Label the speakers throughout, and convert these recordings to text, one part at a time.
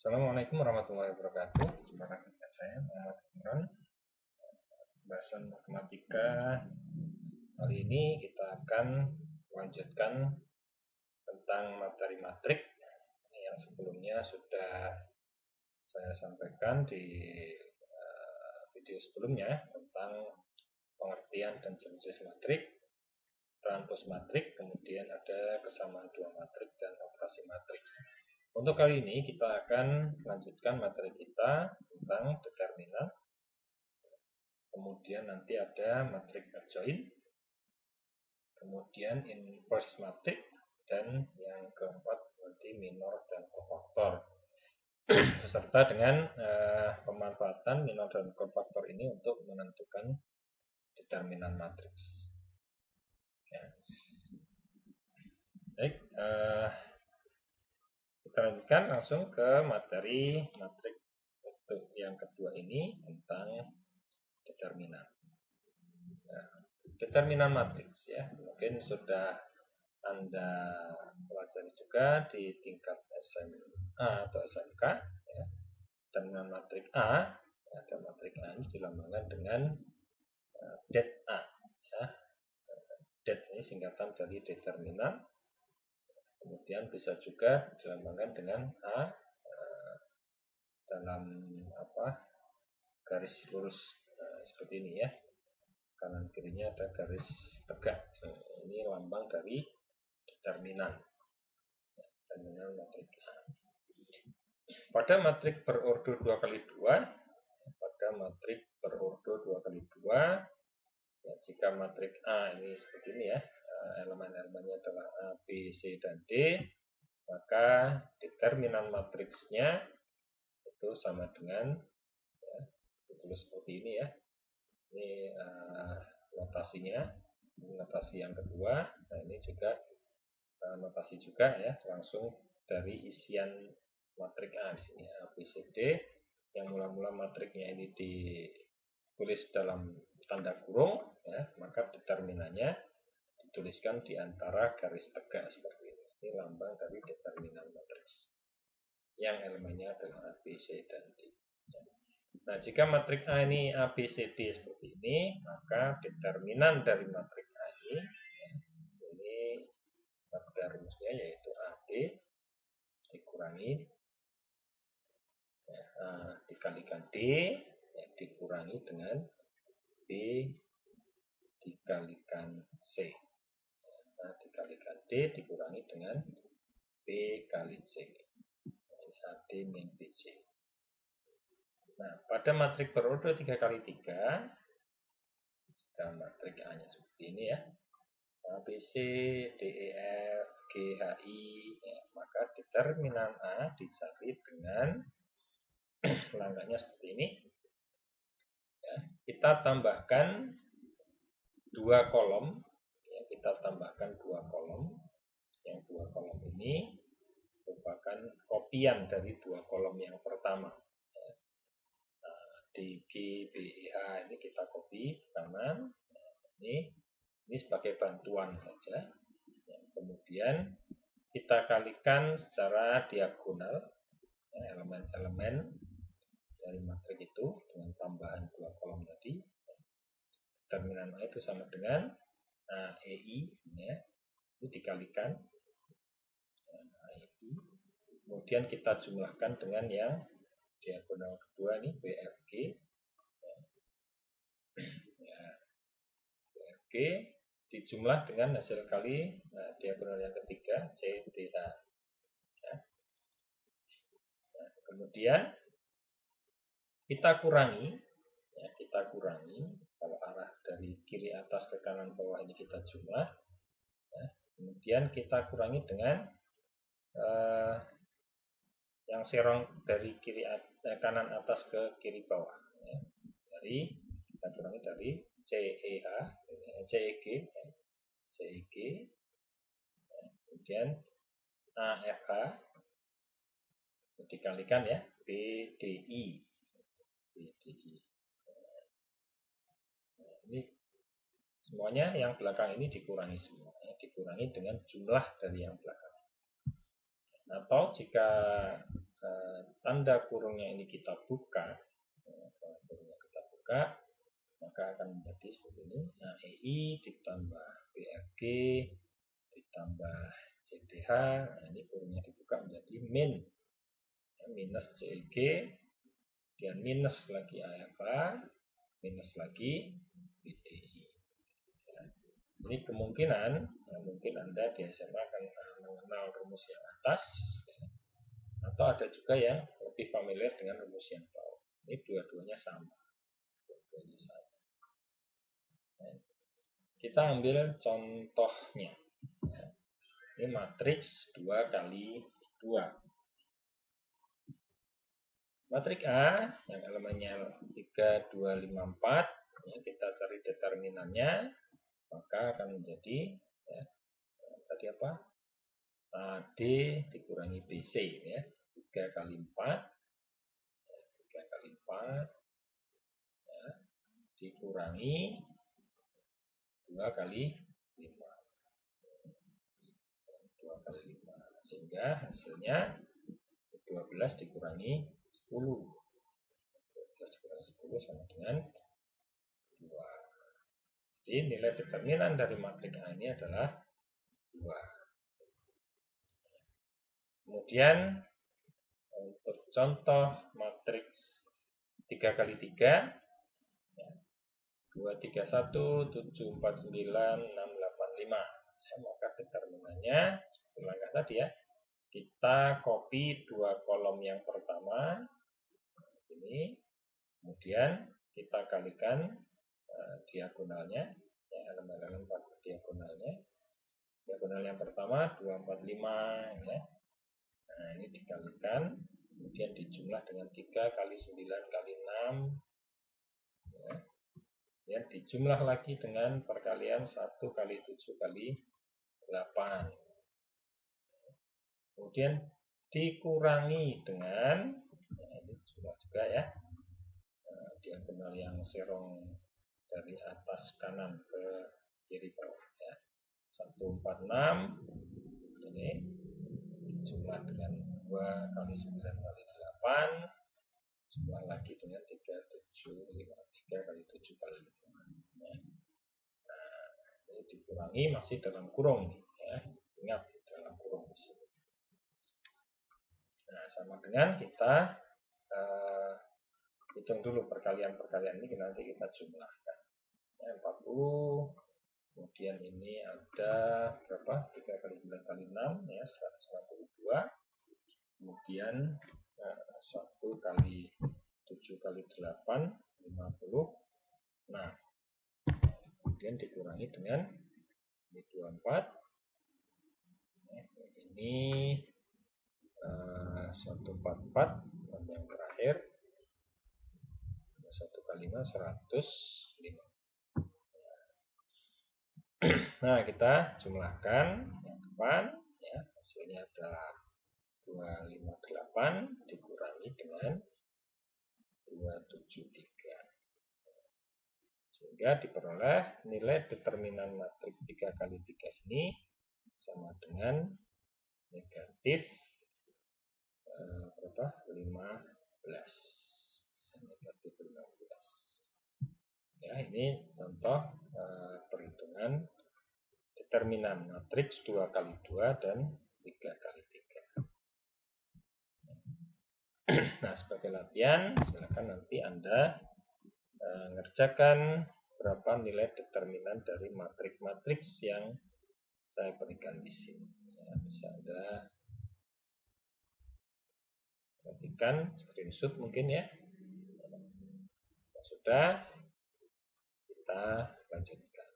Speaker 1: Assalamualaikum warahmatullahi wabarakatuh. Jumpa lagi dengan saya Muhammad Imran. Bahasan matematika kali ini kita akan melanjutkan tentang materi matrik yang sebelumnya sudah saya sampaikan di video sebelumnya tentang pengertian dan jenis matrik, transpos matrik, kemudian ada kesamaan dua matrik dan operasi matriks. Untuk kali ini kita akan melanjutkan materi kita tentang determinan, kemudian nanti ada matrik adjoint, kemudian inverse matrik, dan yang keempat nanti minor dan kofaktor, beserta dengan pemanfaatan minor dan kofaktor ini untuk menentukan determinan matriks. Ya. Baik, kita lanjutkan langsung ke materi matrik untuk yang kedua ini tentang determinan. Nah, determinan matriks ya, mungkin sudah Anda pelajari juga di tingkat SMA atau SMK ya. Determinan matrik A, ada matrik A ini dilambangkan dengan det A ya. Det ini singkatan dari determinan. Kemudian bisa juga dilambangkan dengan A dalam garis lurus seperti ini ya. Kanan kirinya ada garis tegak. Ini lambang dari determinan. Determinan matrik A. Pada matrik berordo 2x2, ya, jika matrik A ini seperti ini ya, elemen-elemennya adalah A, B, C, dan D, maka determinan matriksnya itu sama dengan ya, ditulis seperti ini ya. Ini notasinya, notasi yang kedua. Nah, ini juga notasi juga ya, langsung dari isian matrik A di sini A, B, C, D. Yang mula-mula matriknya ini ditulis dalam tanda kurung ya, maka determinannya dituliskan di antara garis tegak seperti ini. Ini lambang dari determinan matriks yang elemennya adalah A, B, C, dan D. Nah, jika matrik A ini A, B, C, D seperti ini, maka determinan dari matrik A ini pada rumusnya yaitu AB dikurangi dikalikan D ya, dikurangi dengan B dikalikan C. Nah, dikalikan D dikurangi dengan B kali C. Ini AB min BC. Nah, pada matrik berordo 3x3, jika matrik A-nya seperti ini ya, A, B, C, D, E, F, G, H, I, ya, maka determinan A dicari dengan langkahnya seperti ini. Ya, kita tambahkan dua kolom. Ya, kita tambahkan dua kolom. Yang dua kolom ini merupakan kopian dari dua kolom yang pertama. Ya. Nah, D, G, B, E, H ini kita copy ke kanan. Nah, ini sebagai bantuan saja. Ya, kemudian kita kalikan secara diagonal elemen-elemen dari matrik itu dengan tambahan dua kolom tadi. Determinan A itu sama dengan AEI ya. Ini dikalikan AEI. Kemudian kita jumlahkan dengan yang diagonal kedua ini BFG ya. BFG dijumlah dengan hasil kali diagonal yang ketiga CDH ya. Nah, kemudian kita kurangi ya, kalau arah dari kiri atas ke kanan bawah ini kita jumlah ya. Kemudian kita kurangi dengan yang serong dari kanan atas ke kiri bawah ya. Kita kurangi dari CEG ya. Kemudian AFH dikalikan ya BDI. Nah, ini semuanya yang belakang ini dikurangi semua ya. Dikurangi dengan jumlah dari yang belakang. Atau jika tanda kurungnya ini kita buka, maka akan menjadi seperti ini. Nah, EI ditambah BRG ditambah CDH, nah ini kurungnya dibuka menjadi min, minus CEG, dan minus lagi AFA, minus lagi BDI. Ini kemungkinan, mungkin Anda di SMA akan mengenal rumus yang atas, atau ada juga yang lebih familiar dengan rumus yang bawah. Ini dua-duanya sama. Kita ambil contohnya. Ini matriks 2 kali 2. Matriks A yang elemennya 3, 2, 5, 4. Kita cari determinannya, maka akan menjadi tadi apa? AD dikurangi BC ya. 3 kali 4. 3 kali 4 ya, dikurangi 2 kali 5. 2 kali 5. Sehingga hasilnya 12 dikurangi 10. 12 dikurangi 10 sama dengan 2. Jadi nilai determinan dari matriks A ini adalah 2. Kemudian untuk contoh matriks 3 kali 3, 2, 3, 1, 7, 4, 9, 6, 8, 5. Maka determinannya seperti langkah tadi ya. Kita copy 2 kolom yang pertama ini, kemudian kita kalikan diagonalnya, elemen-elemen diagonalnya. Diagonal yang pertama 2, 4, 5 ya. Nah, ini dikalikan, kemudian dijumlah dengan 3 kali 9 kali 6 ya. Ya, dijumlah lagi dengan perkalian 1 kali 7 kali 8. Kemudian dikurangi dengan, ini juga ya, diagonal yang serong dari atas kanan ke kiri bawah ya. 146 ini dijumlah dengan 2 kali 9 kali 8, jumlah lagi dengan 3 kali 7 kali 5 ya. Nah, ini dikurangi masih dalam kurung ya. Ingat dalam kurung di sini. Nah, sama dengan kita hitung dulu perkalian-perkalian ini, nanti kita jumlahkan ya, 40. Kemudian ini ada berapa? 3 kali 9 kali 6 ya, 162. Kemudian 1 kali 7 kali 8, 50. Nah, kemudian dikurangi dengan ini 24. Ini 144 dan yang terakhir 1 kali 5 105. Nah, kita jumlahkan yang depan ya, hasilnya adalah 258 dikurangi dengan 273. Sehingga diperoleh nilai determinan matriks 3 kali 3 ini sama dengan negatif 15. Negatif 15. Ya, ini contoh perhitungan determinan matriks 2 kali 2 dan 3 kali 3. Nah, sebagai latihan, silakan nanti Anda ngerjakan berapa nilai determinan dari matriks-matriks yang saya berikan di sini. Ya, bisa Anda perhatikan, screenshot mungkin ya. Sudah, kita lanjutkan.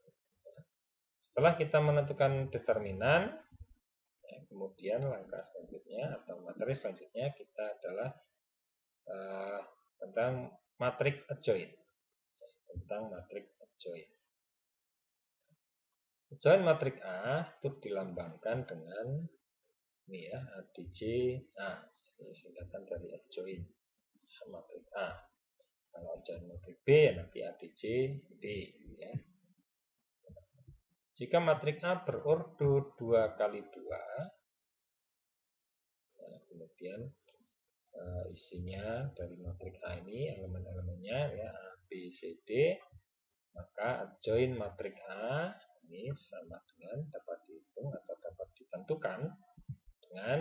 Speaker 1: Setelah kita menentukan determinan, ya, kemudian langkah selanjutnya atau materi selanjutnya kita adalah tentang matriks adjoint. Tentang matriks adjoint. Adjoint matriks A itu dilambangkan dengan ini ya, ADJ A. Ini singkatan dari adjoint matriks A. Kalau adjoint matriks B ya nanti ADJ B ya. Jika matriks A berordo 2 kali 2, nah, kemudian isinya dari matriks A ini, elemen-elemennya ya A, B, C, D, maka adjoin matriks A ini sama dengan dapat dihitung atau dapat ditentukan dengan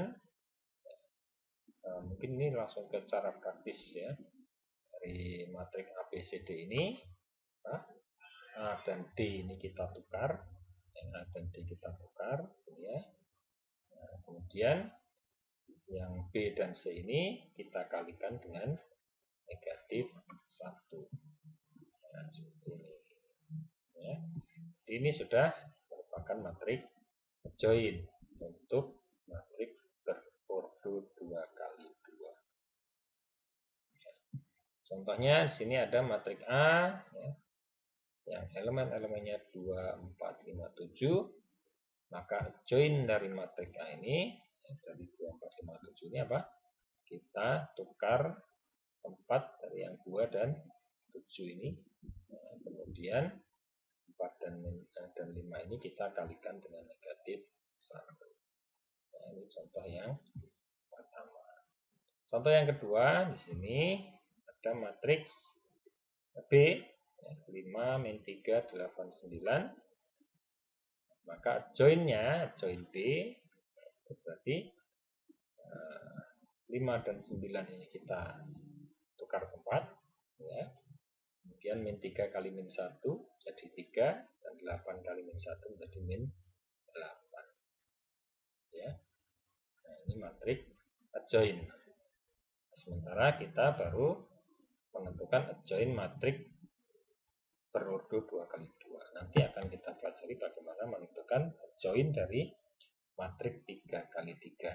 Speaker 1: mungkin ini langsung ke cara praktis ya. Dari matriks A, B, C, D ini A dan D ini kita tukar, yang A dan D kita tukar ya. Nah, kemudian yang B dan C ini kita kalikan dengan negatif 1. Nah, seperti ini. Ya. Ini sudah merupakan matriks adjoin untuk matriks berordo 2 kali 2. Ya. Contohnya di sini ada matriks A ya, yang elemen-elemennya 2, 4, 5, 7. Maka adjoin dari matriks A ini dari 2, 4, 5, 7 ini apa? Kita tukar tempat dari yang 2 dan 7 ini. Nah, kemudian 4 dan 5 ini kita kalikan dengan negatif 1. Nah, ini contoh yang pertama. Contoh yang kedua, di sini ada matriks B 5, min 3, 8, 9. Maka join B itu berarti 5 dan 9 ini kita tukar tempat ya. Kemudian min 3 kali min 1 jadi 3 dan 8 kali min 1 menjadi min 8 ya. Nah, ini matriks adjoin. Sementara kita baru menentukan adjoin matriks berordo 2 kali 2. Nanti akan kita pelajari bagaimana menentukan adjoin dari matriks 3 kali 3.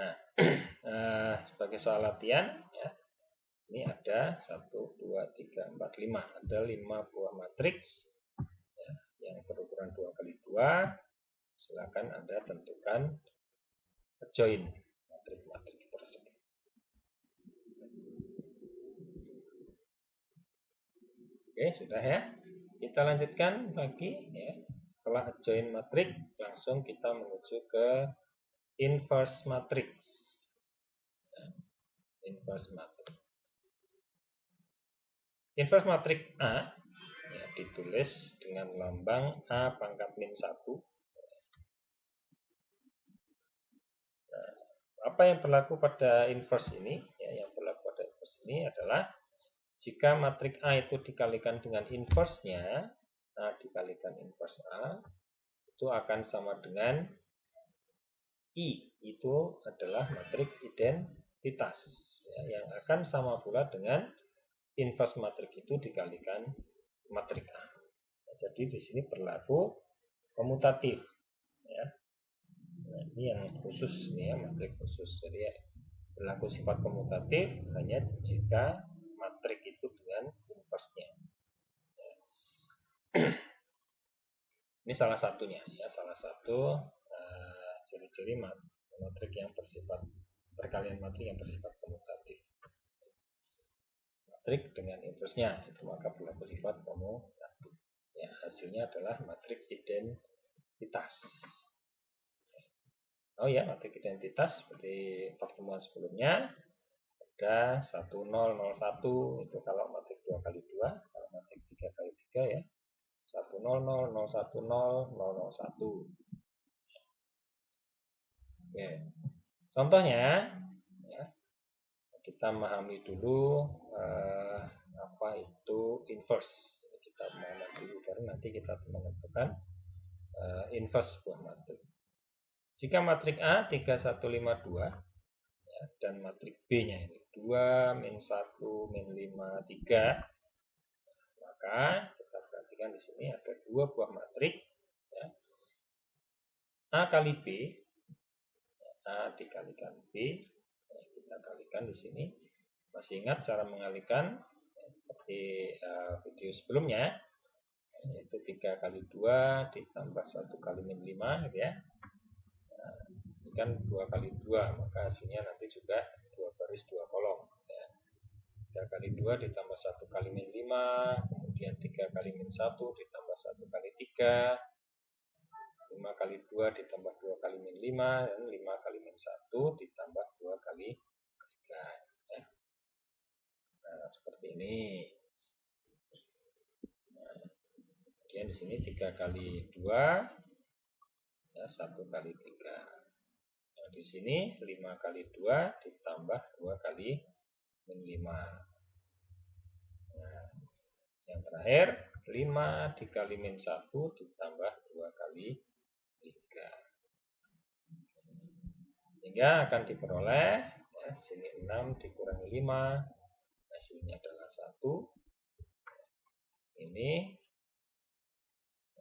Speaker 1: Nah, sebagai soal latihan ya, ini ada 1, 2, 3, 4, 5. Ada 5 buah matriks ya, yang berukuran 2 kali 2. Silakan Anda tentukan adjoin matriks-matriks tersebut. Oke, sudah ya. Kita lanjutkan lagi ya. Setelah adjoin matriks, langsung kita menuju ke inverse matrix. Inverse matrix. Inverse matrix A ya, ditulis dengan lambang A pangkat min 1. Nah, apa yang berlaku pada inverse ini? Ya, yang berlaku pada inverse ini adalah jika matriks A itu dikalikan dengan inverse-nya, A dikalikan inverse A, itu akan sama dengan I, itu adalah matriks identitas ya, yang akan sama pula dengan inverse matriks itu dikalikan matriks A. Nah, jadi di sini berlaku komutatif ya. Nah, ini yang khusus ini ya, matriks khusus. Jadi ya, berlaku sifat komutatif hanya jika matriks itu dengan inverse-nya. Ya. Ini salah satunya ya, salah satu ciri-ciri matriks yang bersifat perkalian matriks yang bersifat komutatif. Matriks dengan inverse-nya itu maka berlaku sifat komutatif. Ya, hasilnya adalah matriks identitas. Oh ya, matriks identitas seperti pertemuan sebelumnya ada 1 0 0 1 itu kalau matriks 2 kali 2, kalau matriks 3 kali 3 ya 1 0 0 0 1 0 0 0 1. Oke. Contohnya ya, kita memahami dulu apa itu inverse. Kita memahami dulu baru nanti kita menentukan inverse sebuah matriks. Jika matriks A 3 1 5 2 ya, dan matriks B-nya ini 2 min 1 min 5 3, maka kita perhatikan di sini ada 2 buah matriks ya. A kali B, A dikalikan B, kita kalikan di sini. Masih ingat cara mengalikan seperti video sebelumnya, yaitu 3 kali 2 ditambah 1 kali min 5 gitu ya. Nah, ini kan 2 kali 2, maka hasilnya nanti juga 2 baris 2 kolom ya. 3 kali 2 ditambah 1 kali min 5, kemudian 3 kali min 1 ditambah 1 kali 3, 5 kali 2 ditambah 2 kali min 5, dan 5 kali min 1 ditambah 3 kali 2 ya, 1 kali 3. Nah, di sini 5 kali 2 ditambah 2 kali min 5. Nah, yang terakhir 5 dikali min 1 ditambah 2 kali 3. Sehingga akan diperoleh ya, di sini 6 dikurangi 5 hasilnya adalah 1. Ini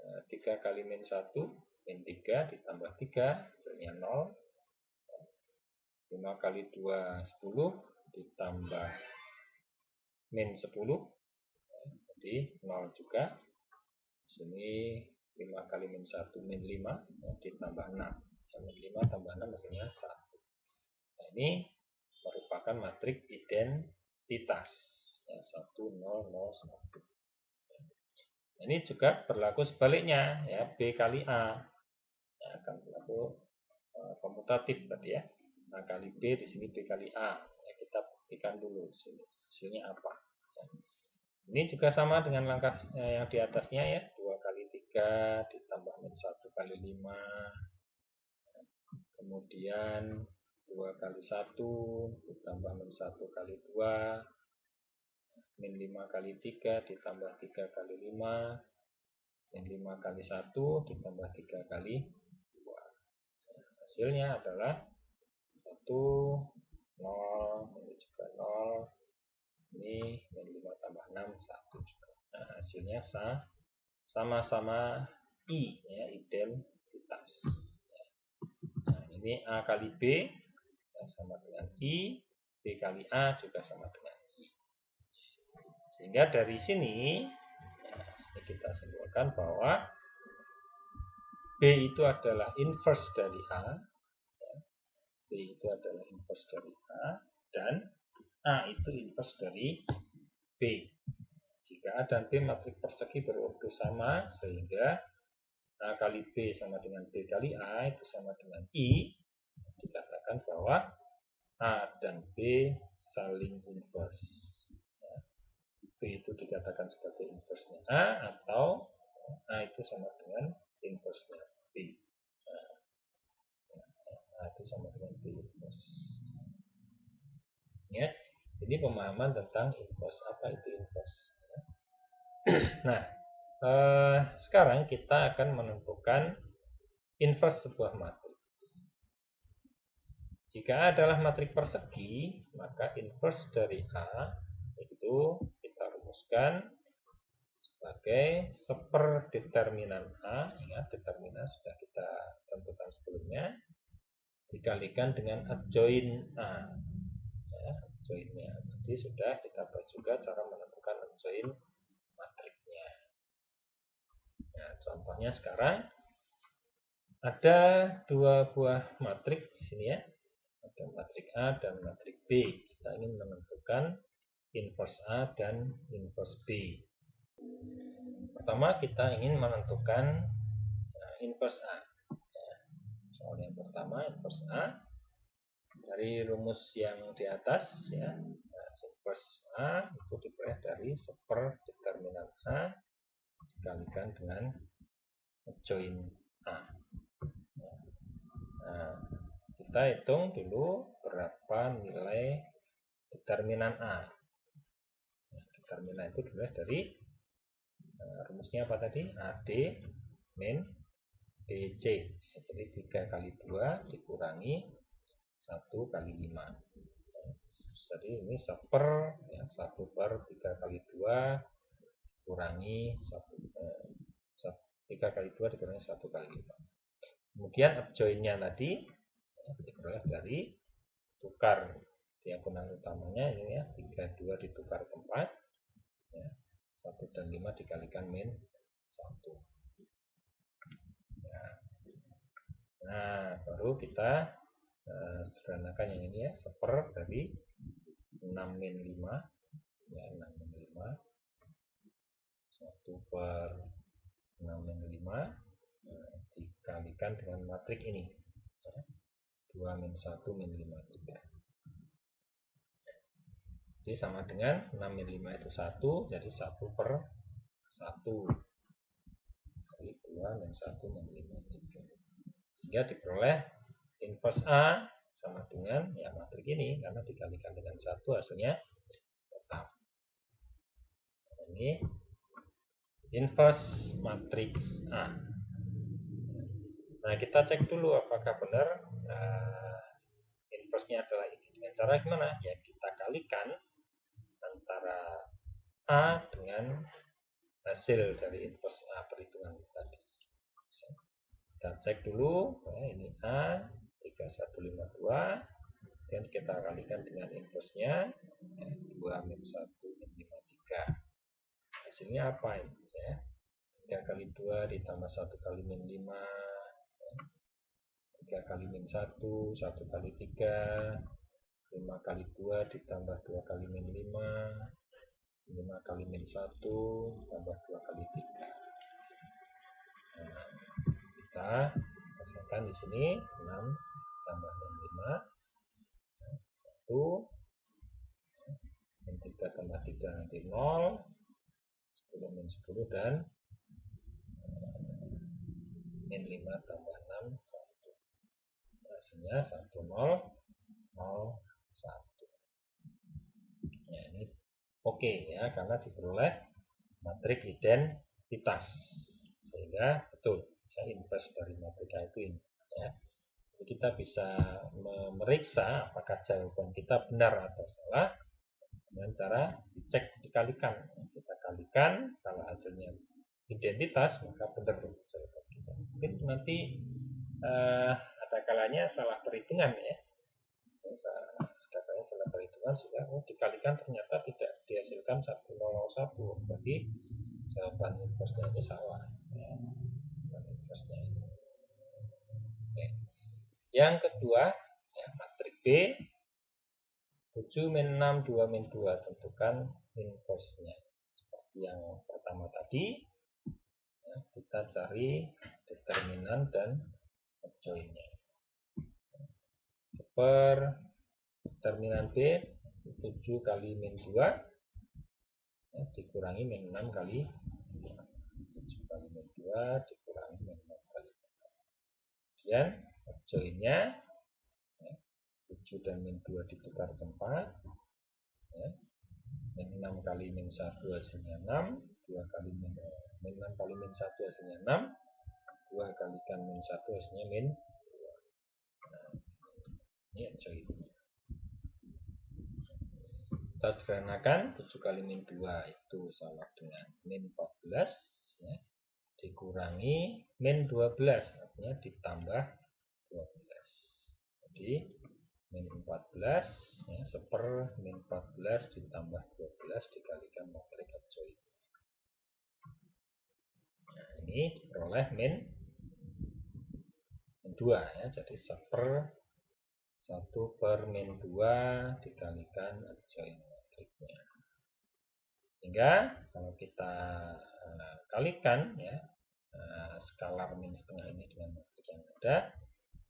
Speaker 1: 3 kali min 1 min 3 ditambah 3 hasilnya 0. 5 kali 2 10 ditambah min 10 jadi 0 juga. Di sini 5 kali min 1 min 5 ditambah 6. Min 5 tambah 6 hasilnya 1. Nah, ini merupakan matriks identitas ya, 1 0 0 1. Ini juga berlaku sebaliknya ya, B kali A ya, akan berlaku komutatif tadi ya. A kali B di sini B kali A ya, kita buktikan dulu di sini hasilnya apa ya. Ini juga sama dengan langkah yang di atasnya ya, 2 kali 3 ditambah min 1 kali 5 kemudian 2 kali 1 ditambah min 1 kali 2 min 5 kali 3 ditambah 3 kali 5 min 5 kali 1 ditambah 3 kali 2. Hasilnya adalah 1 0 ini juga 0 ini min 5 tambah 6 1 juga. Nah, hasilnya sama-sama I ya, identitas ya. Nah, ini A kali B ya, sama dengan I, B kali A juga sama dengan I. Sehingga dari sini ya, kita simpulkan bahwa B itu adalah inverse dari A ya. B itu adalah inverse dari A dan A itu inverse dari B. Jika A dan B matriks persegi berurut sama sehingga A kali B sama dengan B kali A itu sama dengan I, dikatakan bahwa A dan B saling inverse. B itu dikatakan sebagai inverse-nya A atau A itu sama dengan inverse-nya B. A itu sama dengan B inverse. Ya, ini pemahaman tentang inverse. Apa itu inverse? Nah, sekarang kita akan menentukan inverse sebuah matriks. Jika A adalah matriks persegi, maka inverse dari A itu kita rumuskan sebagai seperdeterminan A. Ingat, determinan sudah kita tentukan sebelumnya, dikalikan dengan adjoint A ya, adjointnya tadi sudah kita bahas juga cara menentukan adjoint matriksnya. Nah, contohnya sekarang ada dua buah matriks di sini ya, ada matriks A dan matriks B. Kita ingin menentukan inverse A dan inverse B. Pertama kita ingin menentukan inverse A. Soal yang pertama inverse A dari rumus yang di atas ya. Inverse A itu diperoleh dari seperdeterminan A dikalikan dengan adjoint A. Nah, kita hitung dulu berapa nilai determinan A. Determinan itu diperoleh dari rumusnya apa tadi? AD min BC. Jadi 3 kali 2 dikurangi 1 kali 5. Jadi ini 1 per 3 kali 2 kurangi 3 kali 2 dikurangi 1 kali 5. Kemudian adjointnya tadi diperoleh dari tukar diagonal utamanya ini ya, 3 2 ditukar 4 ya, 1 dan 5 dikalikan min 1 ya. Nah, baru kita sederhanakan yang ini ya, 1 dari 6 min 5 ya, 6 min 5 1 per 6 min 5 dikalikan dengan matriks ini ya, 2 min 1 min 5 3. Jadi sama dengan 6 min 5 itu 1, jadi 1 per 1. kali 2 min 1 min 5 min 3. Sehingga diperoleh inverse A sama dengan ya matrik ini, karena dikalikan dengan 1 hasilnya tetap. Ini inverse matriks A. Nah, kita cek dulu apakah benar inverse-nya adalah ini. Dengan cara gimana? Ya kita kalikan antara A dengan hasil dari inverse A perhitungan tadi. Kita cek dulu, nah, ini A 3152, dan kita kalikan dengan inverse-nya 2 min 1 min 53. Hasilnya apa ini ya? 3 kali 2 ditambah 1 kali min 5, 3 kali min 1, 1 kali 3, 5 kali 2 ditambah 2 kali min 5, 5 kali min 1 tambah 2 kali 3. Nah, kita pasangkan di sini 6 tambah min 5, 1, min 3 tambah 3 nanti 0, 10 min 10, dan min 5 tambah 6, 1. Hasilnya 1, 0, 0, 1. Nah, ini oke ya, karena diperoleh matrik identitas, sehingga betul ya, inverse dari matrika itu ini ya. Jadi kita bisa memeriksa apakah jawaban kita benar atau salah dengan cara dicek, dikalikan. Kita kalikan, kalau hasilnya identitas maka benar jawaban kita. Mungkin nanti ada kalanya salah perhitungan ya. Ada kalanya salah perhitungan sehingga dikalikan ternyata tidak dihasilkan 1001. Berarti jawaban inverse-nya ini salah. Ya. Inverse-nya ini. Oke. Yang kedua, ya, matrik B 7 min 6 2 min 2, tentukan inverse-nya. Seperti yang pertama tadi, ya, kita cari determinan dan adjoint-nya. Determinan B 7 kali min 2 ya, dikurangi min 6 kali 2. 7 kali min 2 dikurangi min 6 kali 2. Kemudian adjoint-nya ya, 7 dan min 2 ditukar tempat ya. Min 6 kali min 1 hasilnya 6, 2 kali min 6 kali min 1 hasilnya 6, 2 kalikan min 1 hasilnya min 2. Nah, ini adjoint. Kita sederhanakan, 7 kali min 2 itu sama dengan min 14 ya, dikurangi min 12, artinya ditambah 12. Jadi min 14 ya, seper min 14 ditambah 12 dikalikan matrik adjoint. Nah, ini diperoleh min 2 ya, jadi seper 1 per min 2 dikalikan adjoint matriknya. Sehingga kalau kita kalikan ya skalar min setengah ini dengan matrik yang ada,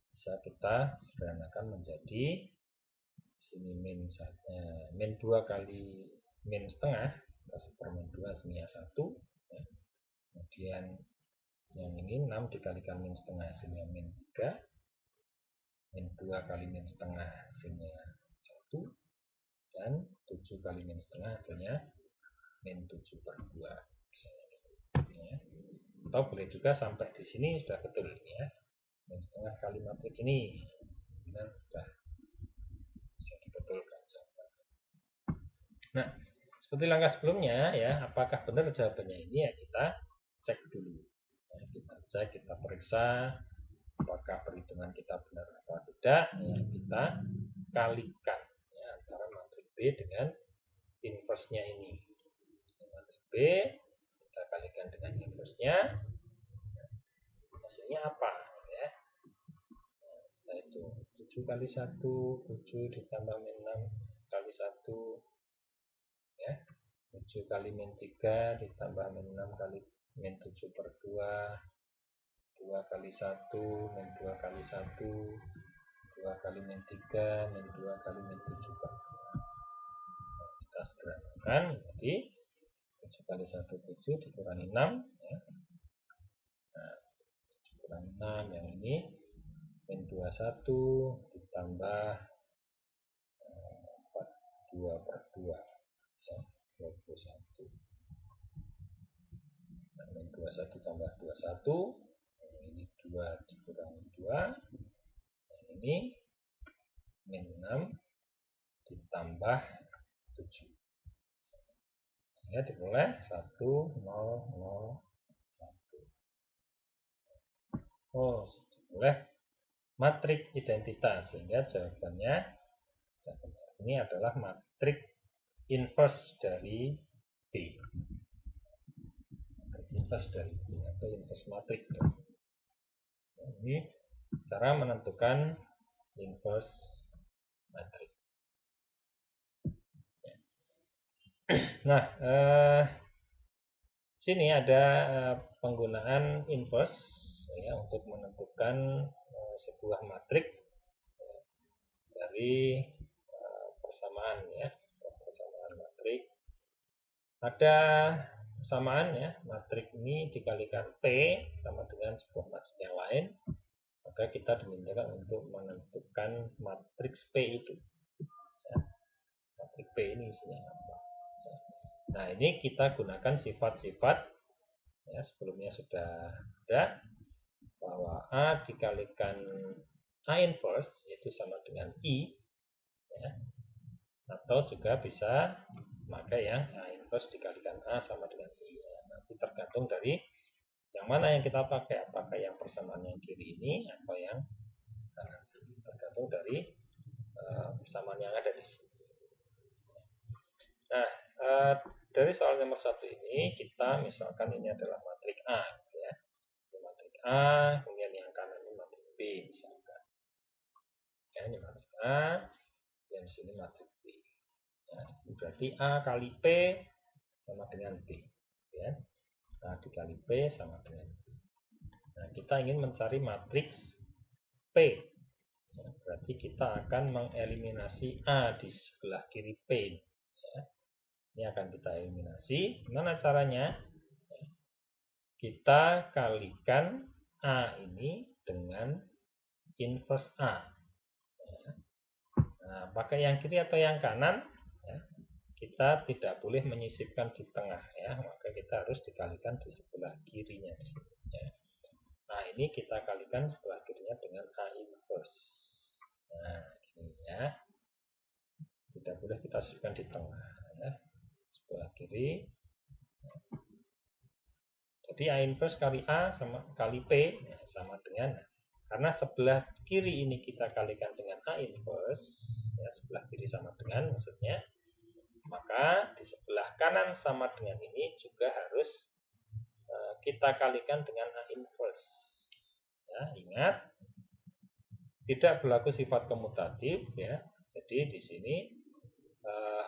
Speaker 1: bisa kita sederhanakan menjadi sini min 2 kali min setengah, per min 2 hasilnya 1 ya. Kemudian yang ini 6 dikalikan min setengah hasilnya min 3, min 2 kali min setengah hasilnya 1, dan 7 kali min setengah hasilnya min 7 per 2 ya. Atau boleh juga sampai di sini sudah betul ini ya, min setengah kali matrik ini, dan sudah bisa dibetulkan. Nah, seperti langkah sebelumnya ya, apakah benar jawabannya ini ya, kita cek dulu ya, kita cek, kita periksa apakah perhitungan kita benar atau tidak ya, kita kalikan ya, antara matrik B dengan inverse-nya ini. Matrik B kita kalikan dengan inverse-nya, hasilnya apa ya? Nah, itu 7 kali 1, 7 ditambah min 6 kali 1 ya, 7 kali min 3 ditambah min 6 kali min 7 per 2, 2 kali 1 min 2 kali 1, 2 kali min 3 min 2 kali min 7 per 2. Kita sederhanakan, jadi 7 kali 1 7 dikurangi 6 ya. kurang 6, yang ini min 21 ditambah 2 per 2 ya, 21. Nah, min 21 tambah 21, ini 2 dikurangi 2, yang ini min 6 ditambah 7, sehingga diperoleh 1001. Oh, diperoleh matrik identitas, sehingga jawabannya ini adalah matrik inverse dari B. Inverse dari B atau inverse matrik. Ini cara menentukan inverse matrik. Nah, sini ada penggunaan inverse ya, untuk menentukan sebuah matrik dari persamaan ya, persamaan matrik. Ada persamaan ya, matrik ini dikalikan P sama dengan sebuah matrik yang lain, maka kita dimintakan untuk menentukan matriks P itu. Ya, matrik P ini isinya apa? Nah, ini kita gunakan sifat-sifat ya, sebelumnya sudah ada, bahwa A dikalikan A inverse itu sama dengan I ya. Atau juga bisa memakai yang A inverse dikalikan A sama dengan I ya. Nanti tergantung dari yang mana yang kita pakai, apakah yang persamaan yang kiri ini atau yang kanan, tergantung dari persamaan yang ada di sini. Nah, dari soal nomor 1 ini kita misalkan ini adalah matrik A ya. Matrik A, kemudian yang kanan ini matrik B misalkan. Ya, ini matrik A, yang di sini matrik B. Ya, berarti A kali P sama dengan B. Ya. A dikali P sama dengan B. Nah, kita ingin mencari matriks P. Ya, berarti kita akan mengeliminasi A di sebelah kiri P. Ya. Ini akan kita eliminasi. Gimana caranya? Kita kalikan A ini dengan inverse A. Nah, pakai yang kiri atau yang kanan, ya, kita tidak boleh menyisipkan di tengah, ya, maka kita harus dikalikan di sebelah kirinya. Ya. Nah, ini kita kalikan sebelah kirinya dengan A inverse. Nah, ini ya, tidak boleh kita sisipkan di tengah, ya, sebelah kiri. Jadi A inverse kali A sama kali P ya, sama dengan, karena sebelah kiri ini kita kalikan dengan A inverse ya, sebelah kiri sama dengan maksudnya, maka di sebelah kanan sama dengan ini juga harus kita kalikan dengan A inverse ya. Ingat, tidak berlaku sifat komutatif ya. Jadi di sini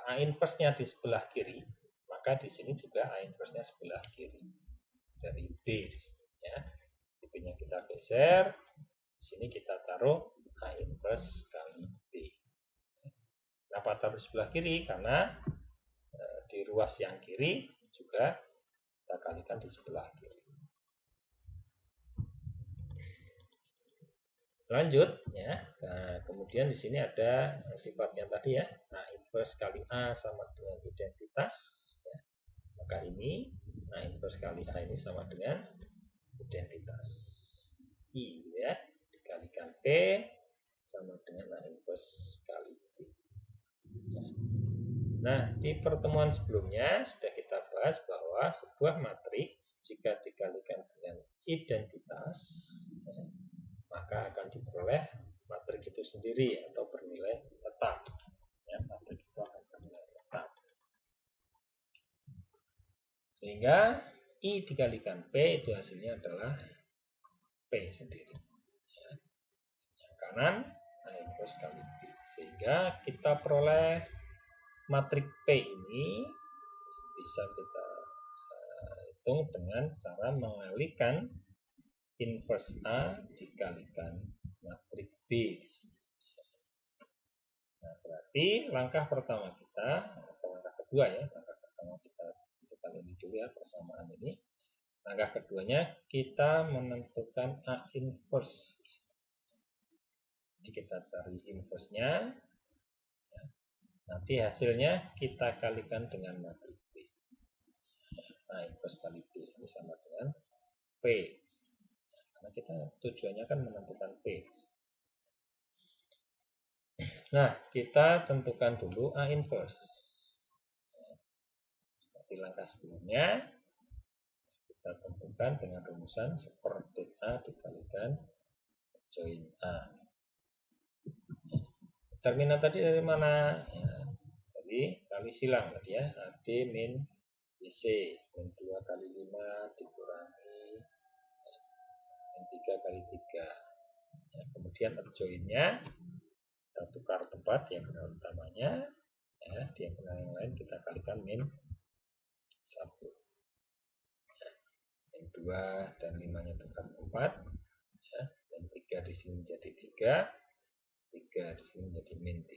Speaker 1: A inverse-nya di sebelah kiri, maka di sini juga A inverse-nya sebelah kiri dari B ya. B-nya kita geser, di sini kita taruh A inverse kali B. Kenapa taruh di sebelah kiri? Karena di ruas yang kiri juga kita kalikan di sebelah kiri. Lanjut ya. Nah, kemudian di sini ada sifatnya tadi ya, A inverse kali A sama dengan identitas ya. Maka ini A inverse kali A ini sama dengan identitas I ya, dikalikan P sama dengan A inverse kali B. Nah, di pertemuan sebelumnya sudah kita bahas bahwa sebuah matriks jika dikalikan dengan identitas ya, maka akan diperoleh matriks itu sendiri atau bernilai tetap ya, matriks itu akan bernilai tetap. Sehingga I dikalikan P itu hasilnya adalah P sendiri. Ya. Yang kanan A inverse kali B. Sehingga kita peroleh matriks P ini bisa kita hitung dengan cara mengalihkan inverse A dikalikan matriks B. Nah, berarti langkah pertama kita, atau langkah kedua ya, langkah pertama kita tentukan ini dulu ya, persamaan ini. Langkah keduanya kita menentukan A inverse. Ini kita cari inverse-nya. Nanti hasilnya kita kalikan dengan matriks P. A inverse kali P ini sama dengan P. Karena kita tujuannya kan menentukan P. Nah, kita tentukan dulu A inverse. Seperti langkah sebelumnya, kita tentukan dengan rumusan seperti A dikalikan join A. Determinan tadi dari mana? Ya, dari kali silang tadi ya. AD min BC min 2 kali 5 dikurangi min 3 kali 3. Ya, kemudian adjoinnya kita tukar tempat yang benar utamanya. Ya, di yang benar yang lain kita kalikan min 1. Min 2 dan 5-nya tukar 4. Ya, min 3 di sini menjadi 3. 3 di sini menjadi min 3.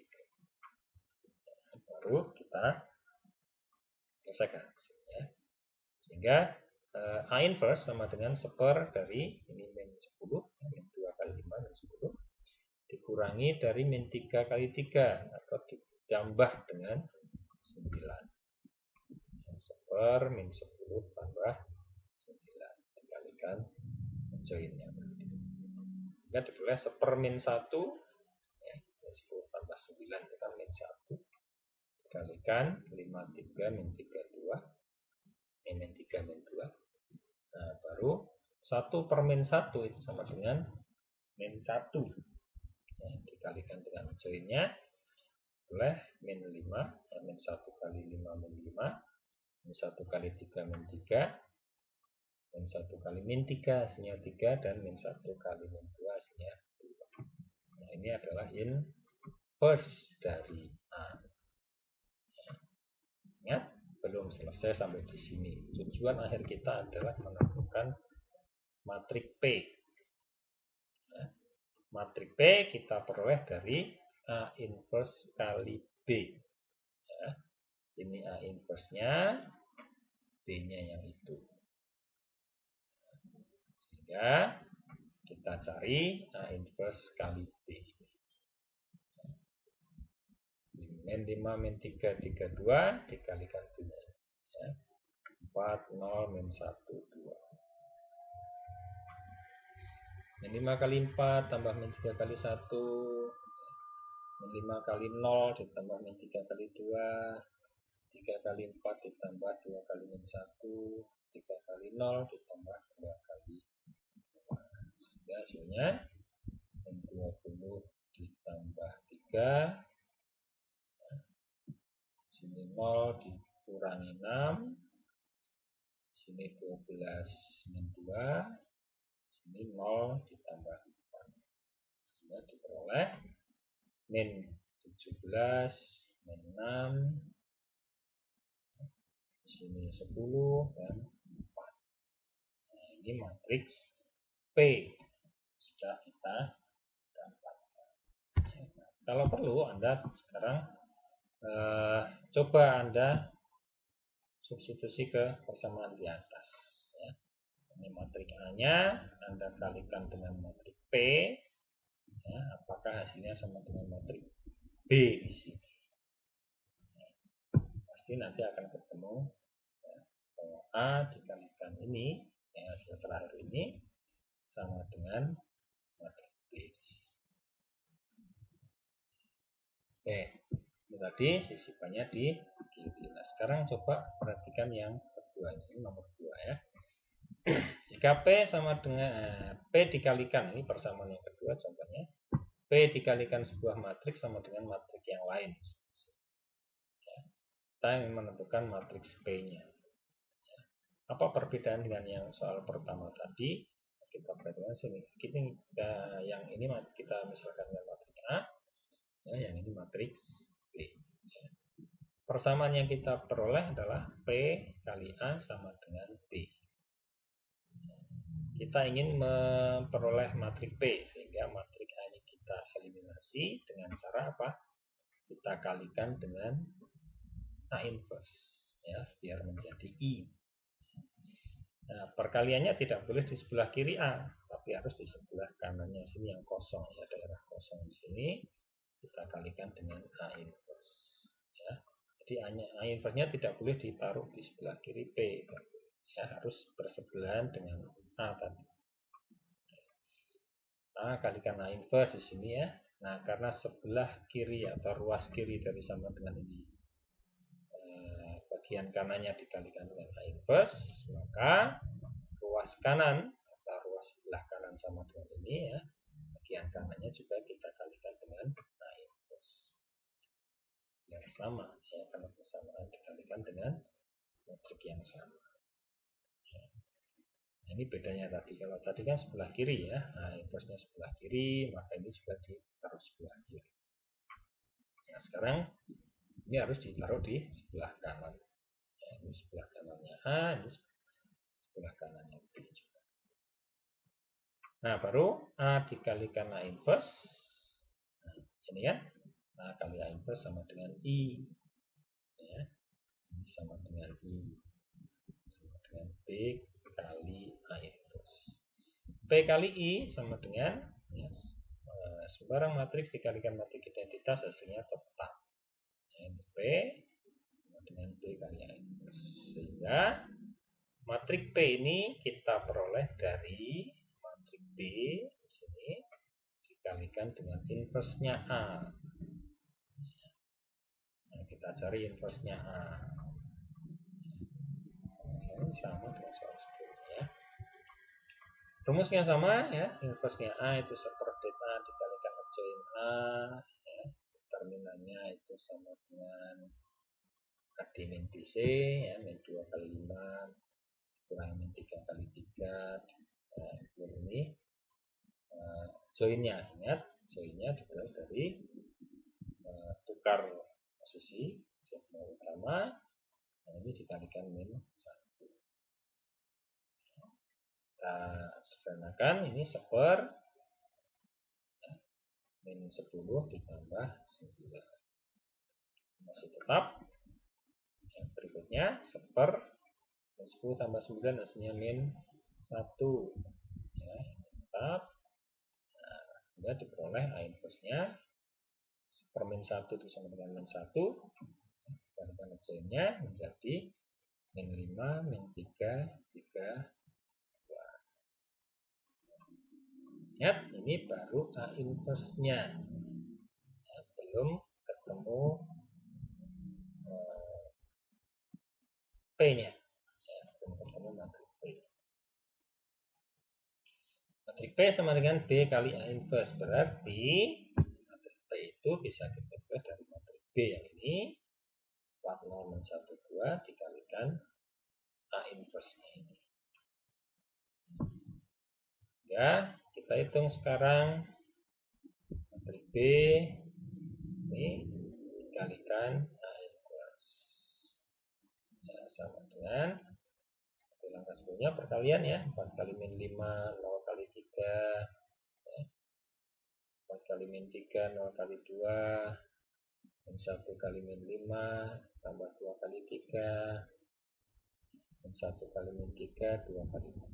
Speaker 1: Baru kita selesaikan. Ya. Sehingga A inverse sama dengan seper dari ini min 10, min 2 kali 5 min 10, dikurangi dari min 3 kali 3 atau ditambah dengan 9. Seper min 10 tambah 9 dikalikan joinnya. Sehingga diperoleh seper min 1, ya, min 10 tambah 9 itu kan min 1 dikalikan 53 min 32 min 3 min 2. Nah, baru 1 per min 1 itu sama dengan min 1. Ya, dikalikan dengan joinnya oleh min 5. Ya, min 1 kali 5 min 5. Min 1 kali 3 min 3. Min 1 kali min 3 hasilnya 3. Dan min 1 kali min 2 hasilnya 2. Nah, ini adalah inverse dari A. Ingat, belum selesai sampai di sini. Tujuan akhir kita adalah menentukan matriks P. Nah, matriks P kita peroleh dari A inverse kali B. Ya, ini A inverse-nya, B-nya yang itu. Sehingga kita cari A inverse kali B. Min 5 min 3 32 dikalikan B-nya. Ya, 4 0 min 1 2. Min 5 kali 4 tambah min 3 kali 1. Min 5 kali 0 ditambah min 3 kali 2. 3 kali 4 ditambah 2 kali min 1. 3 kali 0 ditambah 2 kali 2. Sehingga hasilnya min 20 ditambah 3. Sini 0 dikurangi 6. Sini 12 min 2. Sini 0 ditambah 4. Sehingga diperoleh min 17 min 6. Sini 10 dan 4. Nah, ini matriks P sudah kita dapatkan. Kalau perlu Anda sekarang coba Anda substitusi ke persamaan di atas. Ya. Ini matriks A-nya Anda kalikan dengan matriks P. Ya, apakah hasilnya sama dengan matriks B di sini? Pasti nanti akan ketemu ya, bahwa A dikalikan ini, ya, hasil terakhir ini sama dengan matriks B di sini. Oke, itu tadi sisipannya di kiri. Nah, sekarang coba perhatikan yang kedua, ini nomor 2 ya. Jika P sama dengan P dikalikan, ini persamaan yang kedua contohnya. P dikalikan sebuah matriks sama dengan matriks yang lain. Ya, kita ingin menentukan matriks P-nya. Ya. Apa perbedaan dengan yang soal pertama tadi? Kita perhatikan sini. Yang ini kita misalkan dengan matriks A. Ya, yang ini matriks B. Ya. Persamaan yang kita peroleh adalah P kali A sama dengan B. Kita ingin memperoleh matriks P, sehingga matriks A ini kita eliminasi dengan cara apa? Kita kalikan dengan A inverse, ya, biar menjadi I. Nah, perkaliannya tidak boleh di sebelah kiri A, tapi harus di sebelah kanannya sini yang kosong ya, daerah kosong di sini kita kalikan dengan A inverse ya. Jadi A inverse-nya tidak boleh ditaruh di sebelah kiri P ya, harus bersebelahan dengan A tadi. A kalikan A inverse di sini ya. Nah, karena sebelah kiri atau ruas kiri dari sama dengan ini bagian kanannya dikalikan dengan A inverse, maka ruas kanan atau ruas sebelah kanan sama dengan ini ya, bagian kanannya juga kita kalikan dengan A inverse yang sama ya, karena persamaan dikalikan dengan metrik yang sama ya. Nah, ini bedanya tadi, kalau tadi kan sebelah kiri ya, A inverse-nya sebelah kiri, maka ini juga ditaruh sebelah kiri. Nah, sekarang ini harus ditaruh di sebelah kanan ya, ini sebelah kanannya A, ini sebelah kanannya B juga. Nah, baru A dikalikan A inverse. Nah, ini kan A kali A inverse sama dengan I. Ya, ini sama dengan I. Sama dengan B kali A inverse. P kali I sama dengan ya, sembarang matriks dikalikan matriks identitas hasilnya tetap. Ya, P sama dengan B kali A inverse. Sehingga matriks P ini kita peroleh dari matriks B di sini dikalikan dengan inverse-nya A. Nah, kita cari inverse-nya A. Sama dengan soal sebelumnya. Rumusnya sama ya, inverse-nya A itu seperti A dikalikan adjoin A ya. Determinannya itu sama dengan AD min BC ya, min 2 kali 5 kurang min 3 kali 3. Nah, ini joinnya, ingat joinnya diperoleh dari tukar posisi utama. Nah, ini dikalikan min 1. Kita sederhanakan, ini seper ya, min 10 ditambah 9 masih tetap. Yang berikutnya seper min 10 tambah 9 hasilnya min 1 ya, tetap. Nah, kemudian diperoleh A inverse-nya seper min 1 itu sama dengan min 1, dikalikan hasilnya menjadi min 5 min 3 3. Ingat, ini baru A inverse-nya ya, belum ketemu P-nya ya, belum ketemu matrik P. Matrik P sama dengan B kali A inverse, berarti matrik P itu bisa kita buat dari matrik B yang ini 40 min 1 2 dikalikan A inverse-nya ini ya. Kita hitung sekarang matrik B ini dikalikan A inverse ya, sama dengan seperti langkah sebelumnya perkalian ya, 4 kali min 5 0 kali 3 ya. 4 kali min 3 0 kali 2 min 1 kali min 5 tambah 2 kali 3 min 1 kali min 3 2 kali 2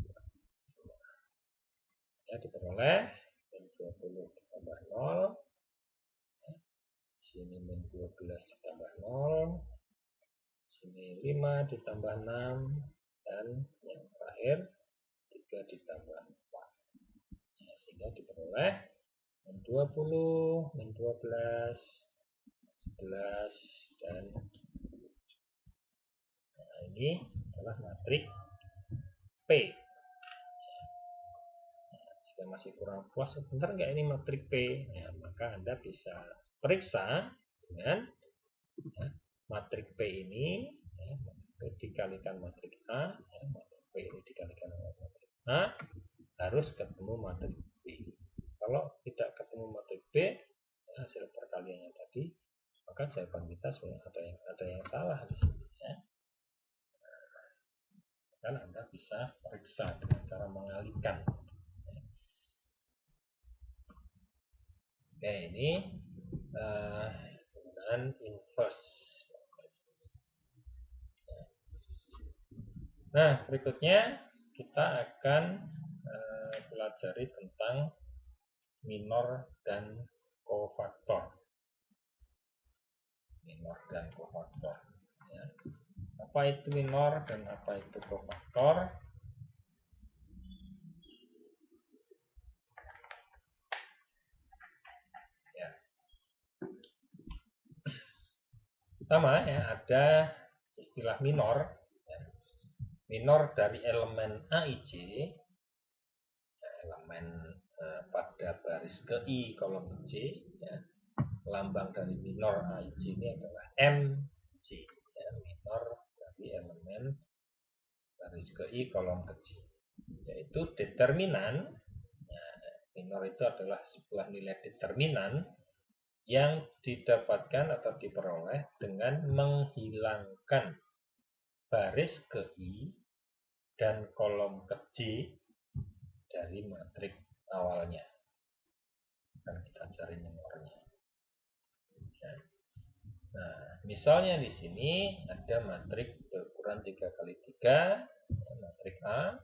Speaker 1: ya, diperoleh min 20 ditambah 0 ya. Sini min 12 ditambah 0, sini 5 ditambah 6, dan yang terakhir 3 ditambah 4 ya, sehingga diperoleh min 20 min 12 11 dan nah, ini adalah matrik P. Masih kurang puas, benar nggak ini matrik P ya, maka Anda bisa periksa dengan ya, matrik P ini ya, dikalikan matrik A ya, matrik P ini dikalikan matrik A harus ketemu matrik B. Kalau tidak ketemu matrik B ya, hasil perkaliannya tadi, maka jawaban kita sebenarnya ada yang salah di sini ya. Kan Anda bisa periksa dengan cara mengalihkan. Oke, ini penggunaan inverse. Nah, berikutnya kita akan pelajari tentang minor dan kofaktor. Minor dan kofaktor. Ya. Apa itu minor dan apa itu kofaktor? Ya. Pertama ya, ada istilah minor. Ya. Minor dari elemen AIJ, elemen pada baris ke I kolom ke J, ya. Lambang dari minor AIJ ini adalah MC, ya. Minor dari elemen baris ke I kolom ke J, yaitu determinan. Ya, minor itu adalah sebuah nilai determinan yang didapatkan atau diperoleh dengan menghilangkan baris ke I dan kolom ke J dari matrik awalnya. Akan kita cari minornya. Nah, misalnya di sini ada matrik berukuran 3x3, matrik A.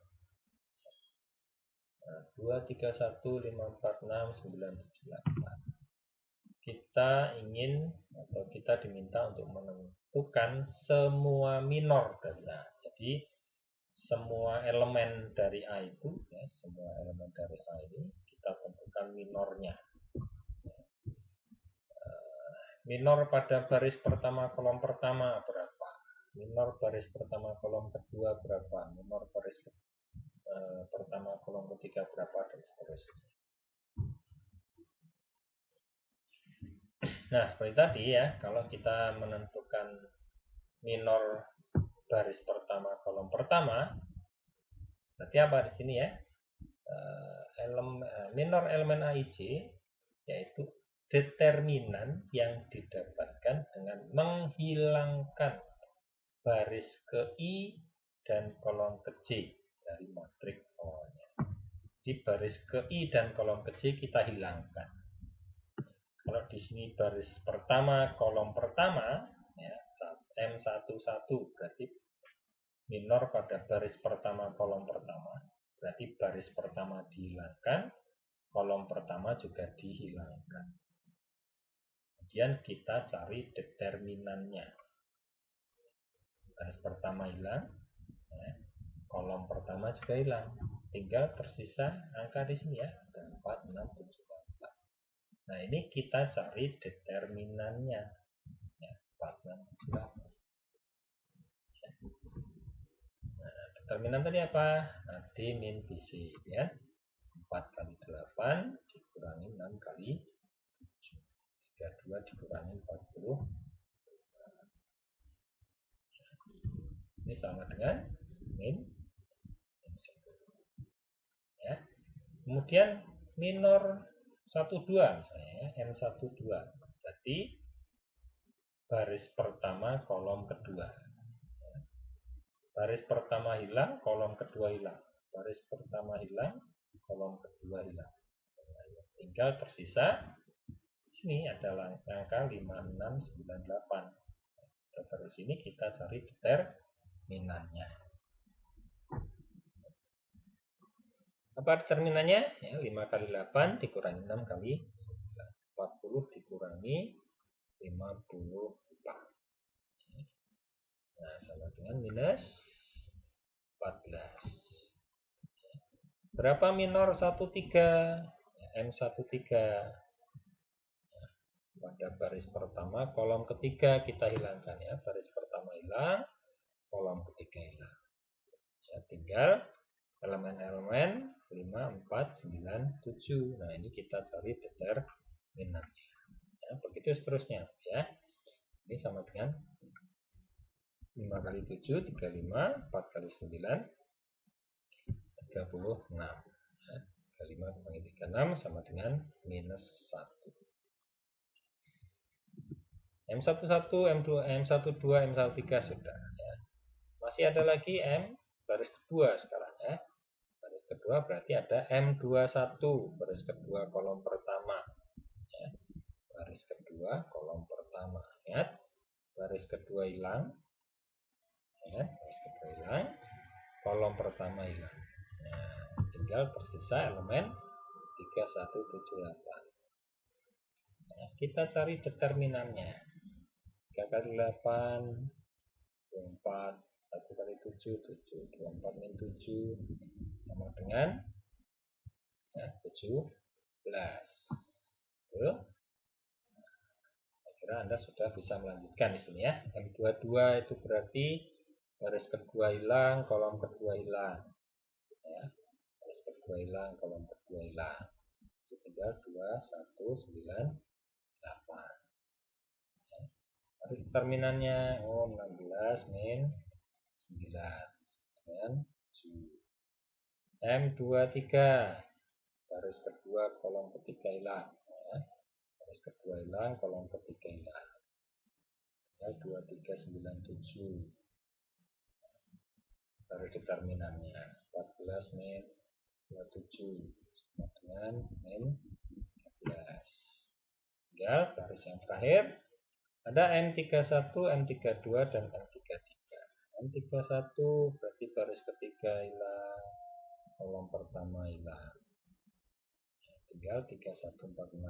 Speaker 1: 2, 3, 1, 5, 4, 6, 9, 7, 8. Kita ingin atau kita diminta untuk menentukan semua minor dari A. Jadi semua elemen dari A itu, ya, semua elemen dari A ini kita tentukan minornya. Minor pada baris pertama kolom pertama berapa? Minor baris pertama kolom kedua berapa? Minor baris pertama kolom ketiga berapa? Dan seterusnya. Nah, seperti tadi ya, kalau kita menentukan minor baris pertama kolom pertama, berarti apa di sini ya? Minor elemen AIJ yaitu determinan yang didapatkan dengan menghilangkan baris ke I dan kolom ke J dari matrik awalnya. Di baris ke I dan kolom ke J kita hilangkan. Kalau di sini baris pertama kolom pertama, ya, M11 berarti minor pada baris pertama kolom pertama. Berarti baris pertama dihilangkan, kolom pertama juga dihilangkan. Kemudian kita cari determinannya. Baris pertama hilang, ya, kolom pertama juga hilang. Tinggal tersisa angka di sini ya, 4, 6, 7, 8. Nah, ini kita cari determinannya. Ya, 4, 6, 7, 8. Nah, determinan tadi apa? Nah, D min BC ya. 4 kali 8 dikurangi 6 kali 32 dikurangi 40. Ini sama dengan min 1. Ya. Kemudian minor 12 misalnya ya, M12. Berarti baris pertama kolom kedua. Baris pertama hilang, kolom kedua hilang. Baris pertama hilang, kolom kedua hilang. Tinggal tersisa di sini adalah angka 5698. Terus ini kita cari determinannya. Apa determinannya? Ya, 5 kali 8 dikurangi 6 kali 9. 40 dikurangi 54. Nah, sama dengan minus 14. Berapa minor 13? M13. Pada baris pertama, kolom ketiga kita hilangkan ya. Baris pertama hilang, kolom ketiga hilang. Ya, tinggal elemen-elemen 5, 4, 9, 7. Nah, ini kita cari determinannya. Ya, begitu seterusnya ya. Ini sama dengan 5 kali 7, 35, 4 kali 9, 36. Ya, 35 kurangi 36 sama dengan minus 1. M11, M2, M12, M13 sudah ya. Masih ada lagi M baris kedua sekarang ya. Baris kedua berarti ada M21 baris kedua kolom pertama ya. Baris kedua kolom pertama ya. Baris kedua hilang ya, baris kedua hilang. kolom pertama hilang. Nah, tinggal tersisa elemen 3178. Nah, kita cari determinannya. 3 kali 8, 24, 1 kali 7, 7, 24 min 7, sama dengan 17. Betul? Saya kira Anda sudah bisa melanjutkan di sini ya. Yang 22 itu berarti baris kedua hilang, kolom kedua hilang. Ya, baris kedua hilang, kolom kedua hilang. Itu tinggal 2, 1, 9, 8. Ya. Determinannya 16 min 9 dengan 7. M23 baris kedua kolom ketiga hilang ya. Baris kedua hilang, kolom ketiga hilang. Tinggal 2397. Baru determinannya 14 min 27 sama dengan min 13. Tinggal baris yang terakhir ada M31, M32 dan M33. M31 berarti baris ketiga hilang, kolom pertama hilang. Tinggal 3146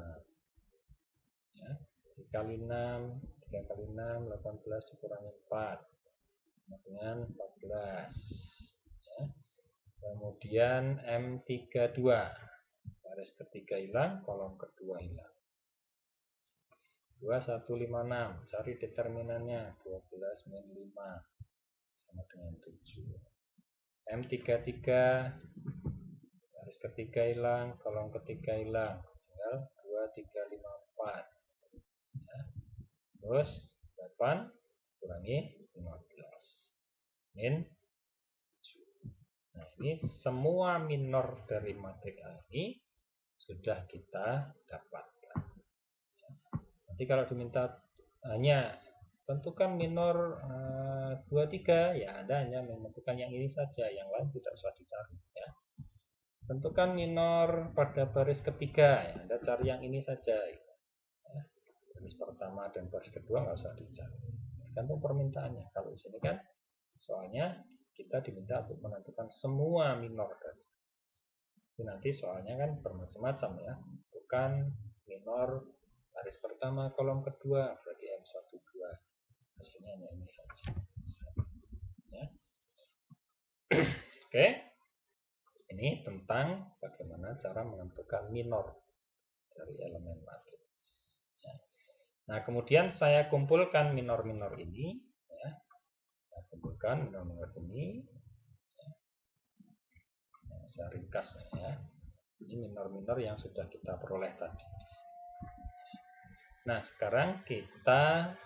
Speaker 1: ya. 3 kali 6 18 dikurangi 4 sama dengan 14 ya. Kemudian M32 baris ketiga hilang, kolom kedua hilang. 2156 cari determinannya 12 min 5 sama dengan 7. M33 baris ketiga hilang, kolom ketiga hilang, tinggal 2354 ya. Terus 8 kurangi 15 min 7. Nah, ini semua minor dari matrik A ini sudah kita dapatkan. Nanti kalau diminta hanya tentukan minor 23, ya Anda hanya menentukan yang ini saja, yang lain tidak usah dicari ya. Tentukan minor pada baris ketiga, ya Anda cari yang ini saja ya. Baris pertama dan baris kedua nggak usah dicari, tergantung permintaannya. Kalau di sini kan soalnya kita diminta untuk menentukan semua minor dari itu. Nanti soalnya kan bermacam-macam ya. Tentukan minor baris pertama kolom kedua berarti M12. Hasilnya hanya ini saja ya. Oke, ini tentang bagaimana cara menentukan minor dari elemen matriks ya. Nah, kemudian saya kumpulkan minor-minor ini ya. Saya kumpulkan minor-minor ini ya. Nah, saya ringkas ya. Ini minor-minor yang sudah kita peroleh tadi. Nah, sekarang kita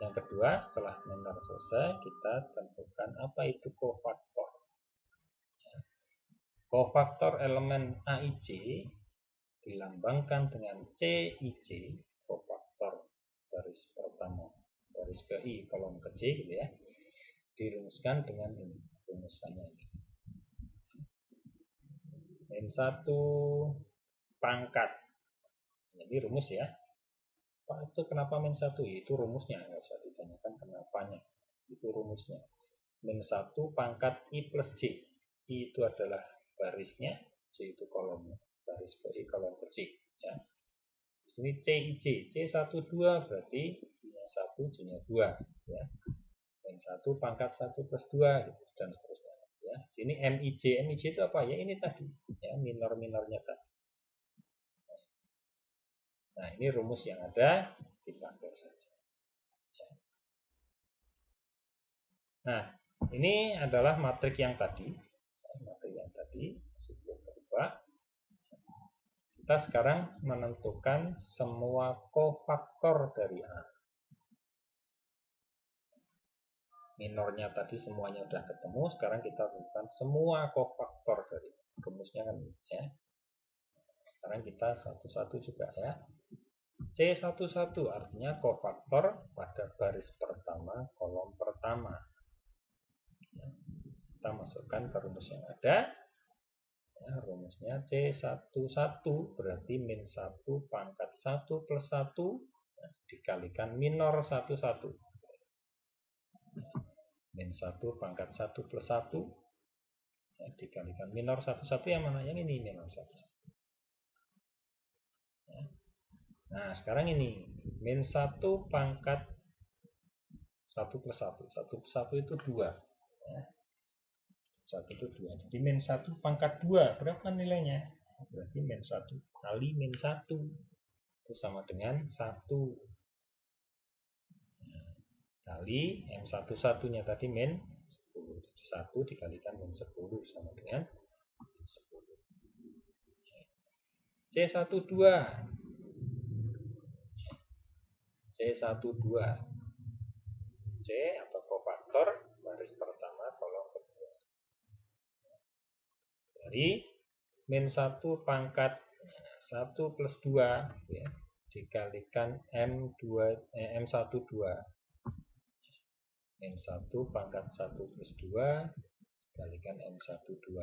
Speaker 1: yang kedua, setelah minor selesai, kita tentukan apa itu kofaktor. Kofaktor elemen AIJ dilambangkan dengan CIJ, kofaktor baris pertama, baris ke I, kolom ke J gitu ya. Dirumuskan dengan ini, rumusannya ini. Min 1 pangkat. Jadi rumus ya. Pak, itu kenapa min 1? Itu rumusnya, nggak usah ditanyakan kenapanya. Itu rumusnya. Min 1 pangkat I plus J. I itu adalah barisnya, J itu kolomnya. Baris ke I, kolom ke J. Ya. Di sini CIJ. C12 berarti I-nya 1, J-nya 2. Ya. Min 1 pangkat 1 plus 2 gitu, dan seterusnya. Ya. Sini MIJ. MIJ itu apa? Ya ini tadi. Ya, minor-minornya tadi. Nah, ini rumus yang ada, dipakai saja. Nah, ini adalah matrik yang tadi. Matrik yang tadi, sebelum berubah. Kita sekarang menentukan semua kofaktor dari A. Minornya tadi semuanya sudah ketemu, sekarang kita tentukan semua kofaktor dari rumusnya kan ya. Sekarang kita satu-satu juga ya. C11 artinya kofaktor pada baris pertama, kolom pertama. Ya, kita masukkan ke rumus yang ada. Ya, rumusnya C11 berarti min 1 pangkat 1 plus 1 dikalikan minor 11. Min 1 pangkat 1 plus 1 Ya, dikalikan minor 1, 1 yang mana? Yang ini minor 1, 1. Ya. Nah, sekarang ini min 1 pangkat 1 plus 1. 1 plus 1 itu 2. Ya. 1 itu 2. Jadi min 1 pangkat 2. Berapa nilainya? Berarti min 1 kali min 1. Itu sama dengan 1. Kali M11-nya tadi min 10. Jadi 1 dikalikan min 10 sama dengan min 10. C12. C12. C atau kofaktor baris pertama kolom kedua. Dari min 1 pangkat 1 plus 2 ya, dikalikan M12. Min 1 pangkat 1 plus 2 dikalikan M12.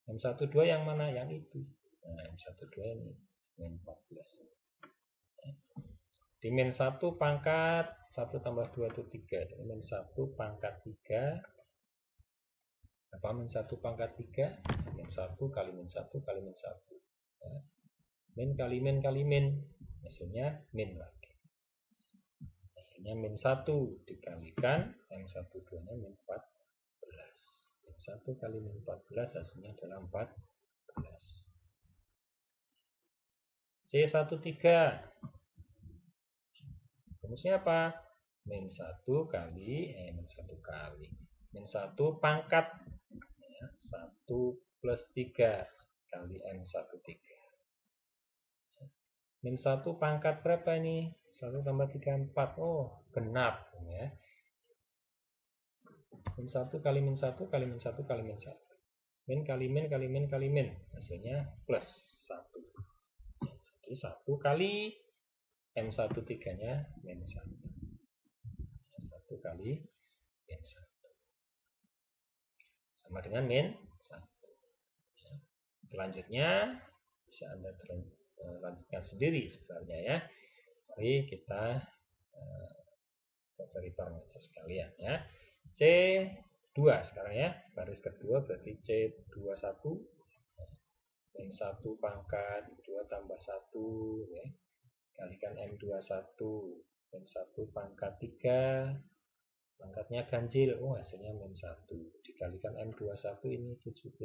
Speaker 1: M12 yang mana? Yang itu. Nah, M12 ini min 14. Di min 1 pangkat 1 tambah 2 itu 3. Jadi min 1 pangkat 3. Apa min 1 pangkat 3? Min 1 kali min 1 kali min 1. Ya. Min kali min kali min. Hasilnya min lagi. Hasilnya min 1 dikalikan M12-nya min 14. Min 1 kali min 14 hasilnya adalah 14. C13. Rumusnya apa? Min 1 kali min 1 kali min 1 pangkat ya, 1 plus 3 kali M13. Min 1 pangkat berapa ini? 1 tambah 3, 4. Oh, genap ya. Min 1 kali min 1 kali min 1 kali min 1. Min kali min kali min kali min. Hasilnya plus 1. Jadi 1 kali M13-nya min 1. 1 kali min 1. Sama dengan min 1. Selanjutnya bisa Anda lanjutkan sendiri sebenarnya ya. Mari kita cari parameter sekalian ya. C2 sekarang ya. Baris kedua berarti C21 min 1 pangkat 2 tambah 1 ya. Kalikan M21 min 1 pangkat 3. Pangkatnya ganjil. Oh, hasilnya min 1. Dikalikan M21 ini 17.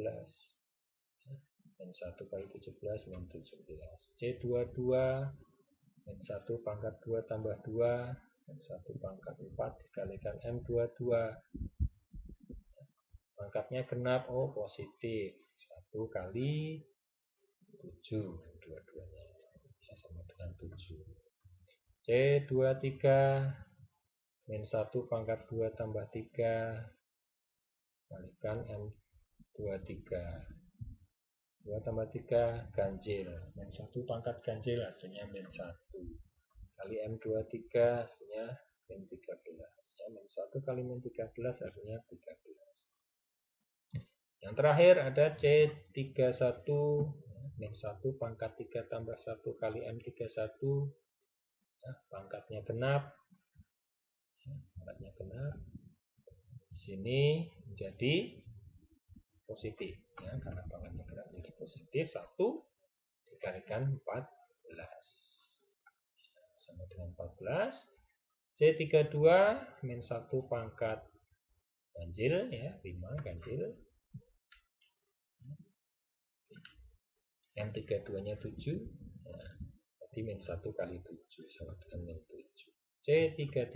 Speaker 1: Min 1 kali 17 min 17. C22 min 1 pangkat 2 tambah 2 min 1 pangkat 4 dikalikan M22. Pangkatnya genap. Oh, positif. 1 kali 7 dua-duanya. Ya, sama dengan 7. C23 min 1 pangkat 2 tambah 3 kalikan M23. 2 tambah 3 ganjil. Min 1 pangkat ganjil hasilnya min 1. Kali M23 hasilnya min 13. Ya, min 1 kali min 13 hasilnya 13. Yang terakhir ada C31 min 1 pangkat 3 tambah 1 kali M31. Nah, pangkatnya genap. Pangkatnya genap. Di sini menjadi positif ya, karena pangkatnya genap menjadi positif. 1 dikalikan 14 sama dengan 14. C32 min 1 pangkat ganjil ya, 5 ganjil. M32 nya 7 ya, berarti min 1 kali 7 sama dengan min 7. C33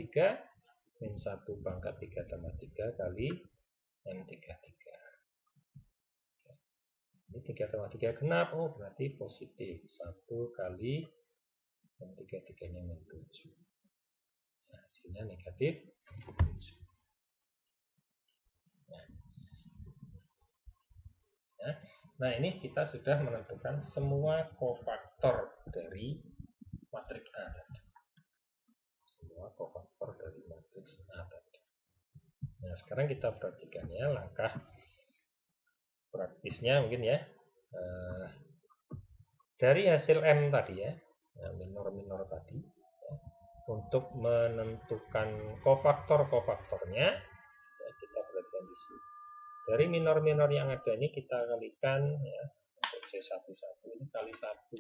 Speaker 1: min 1 pangkat 3 tambah 3 kali M33. Ini 3 tambah 3 genap. Oh, berarti positif. 1 kali M33 nya min 7. Nah, hasilnya negatif 7. Nah, ini kita sudah menentukan semua kofaktor dari matriks A tadi. Semua kofaktor dari matriks A tadi. Nah, sekarang kita perhatikan ya langkah praktisnya mungkin ya. Dari hasil M tadi ya, minor-minor tadi, ya, untuk menentukan kofaktor-kofaktornya, ya, kita perhatikan di sini. Dari minor-minor yang ada ini kita kalikan ya, untuk C11 ini kali 1.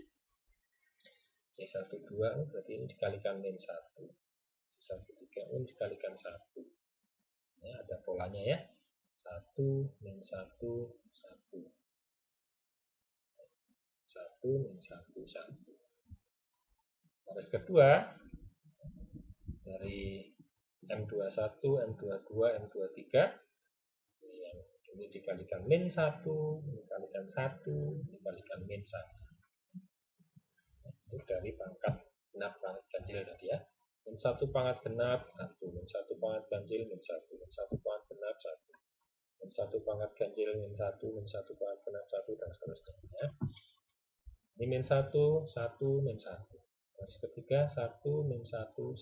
Speaker 1: C12 berarti ini dikalikan min 1. C13 ini dikalikan 1. Ya, ada polanya ya. 1 min 1 1. 1 min 1 1. Garis kedua dari M21, M22, M23 ini dikalikan min 1, dikalikan 1, dikalikan min 1. Itu dari pangkat genap pangkat ganjil tadi ya. Min 1 pangkat genap 1, min 1 pangkat ganjil min 1, min 1 pangkat genap 1, min 1 pangkat ganjil min 1, min 1 pangkat genap 1, dan seterusnya ya. Ini min 1, 1, min 1. Garis ketiga 1 min 1 1.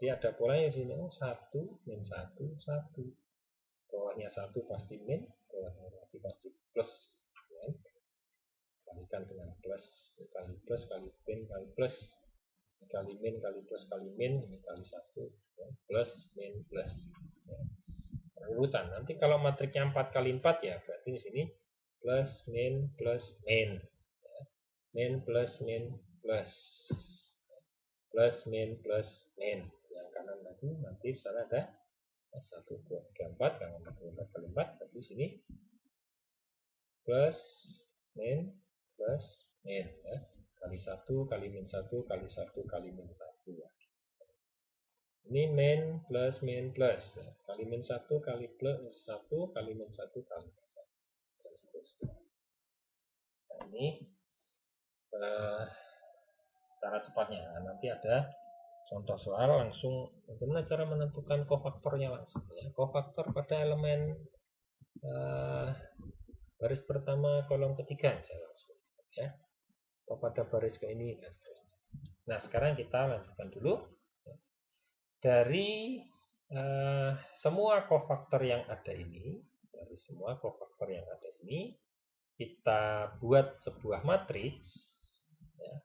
Speaker 1: Jadi ada polanya di sini 1 min 1 1. Bawahnya 1 pasti min, bawahnya lagi pasti plus. Ya. Kalikan dengan plus, kali plus, kali min, kali plus, kali min, kali plus, kali min, ini kali 1, ya. Plus, min, plus. Ya. Urutan. Nanti kalau matriknya 4 kali 4 ya, berarti di sini plus, min, plus, min. Ya. Min, plus, min, plus. Plus, min, plus, min. Yang kanan lagi, nanti di sana ada 1, 2, 3, 4, karena 4 kali 4, berarti di sini plus, min, plus, min. Ya. Kali 1, kali min 1, kali 1, kali min 1. Ya. Ini min, plus, min, plus. Ya. Kali min 1, kali plus 1, kali min 1, kali plus 1. Dan seterusnya. Nah, ini cara cepatnya. Nah, nanti ada contoh soal langsung bagaimana cara menentukan kofaktornya langsung. Ya. Kofaktor pada elemen baris pertama kolom ketiga misalnya langsung. Ya. Atau pada baris ke ini dan seterusnya. Nah, sekarang kita lanjutkan dulu. Dari semua kofaktor yang ada ini, kita buat sebuah matriks, ya,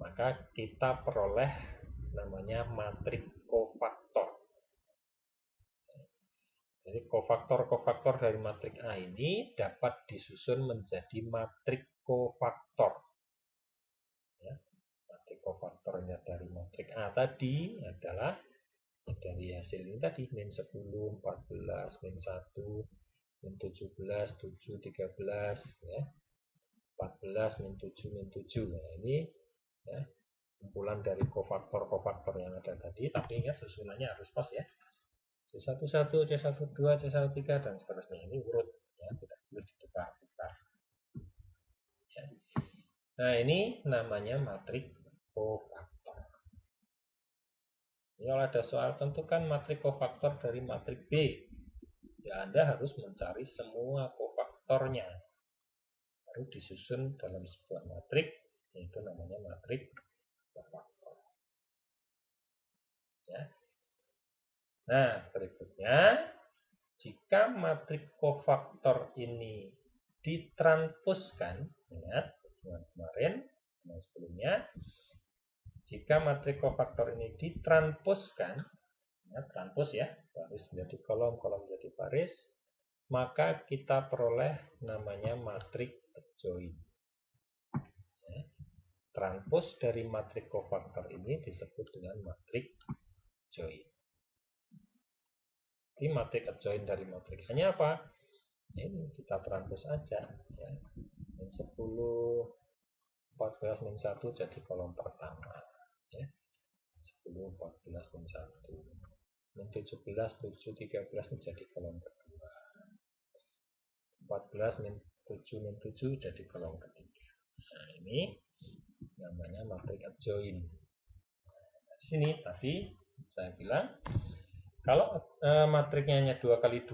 Speaker 1: maka kita peroleh namanya matriks kofaktor. Jadi kofaktor-kofaktor dari matriks A ini dapat disusun menjadi matriks kofaktor. Ya, matriks kofaktornya dari matriks A tadi adalah dari hasil ini tadi min 10, 14, min 1, min 17, 7, 13, ya. 14, min 7, min 7. Nah, ini ya, kumpulan dari kofaktor-kofaktor yang ada tadi, tapi ingat susunannya harus pas ya. C11, C12, C13, dan seterusnya. Ini urut, ya, tidak boleh ditukar-tukar. Ya. Nah, ini namanya matriks kofaktor. Kalau ada soal tentukan matriks kofaktor dari matriks B, ya Anda harus mencari semua kofaktornya. Baru disusun dalam sebuah matriks, yaitu namanya matriks kofaktor. Ya. Nah, berikutnya, jika matriks kofaktor ini ditranspuskan, ingat kemarin, sebelumnya, jika matriks kofaktor ini ditranspuskan, ya, transpus ya, baris menjadi kolom, kolom menjadi baris, maka kita peroleh namanya matriks adjoin. Ya. Transpus dari matriks kofaktor ini disebut dengan matriks adjoin. Jadi matriks adjoin dari matriks hanya apa? Ini kita transpus aja. Ya. Min 10, 14, min 1 jadi kolom pertama. Ya. 10, 14, min 1. Min 17, 7, 13 menjadi kolom kedua. 14, min 7, min 7 jadi kolom ketiga. Nah, ini namanya matriks adjoin. Nah, di sini tadi saya bilang, kalau matriksnya hanya 2 kali 2,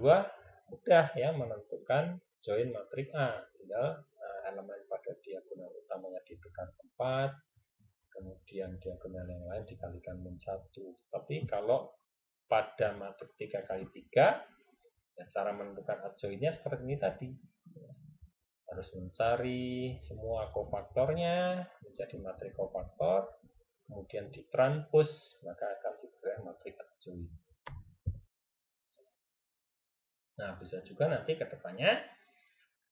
Speaker 1: mudah ya menentukan join matriks A. Tinggal elemen pada diagonal utamanya ditukar 4, kemudian diagonal yang lain dikalikan min 1. Tapi kalau pada matriks 3 kali 3, ya, cara menentukan adjoinnya seperti ini tadi. Harus mencari semua kofaktornya menjadi matriks kofaktor, kemudian ditranspus, maka akan diperoleh matriks adjoin. Nah, bisa juga nanti ke depannya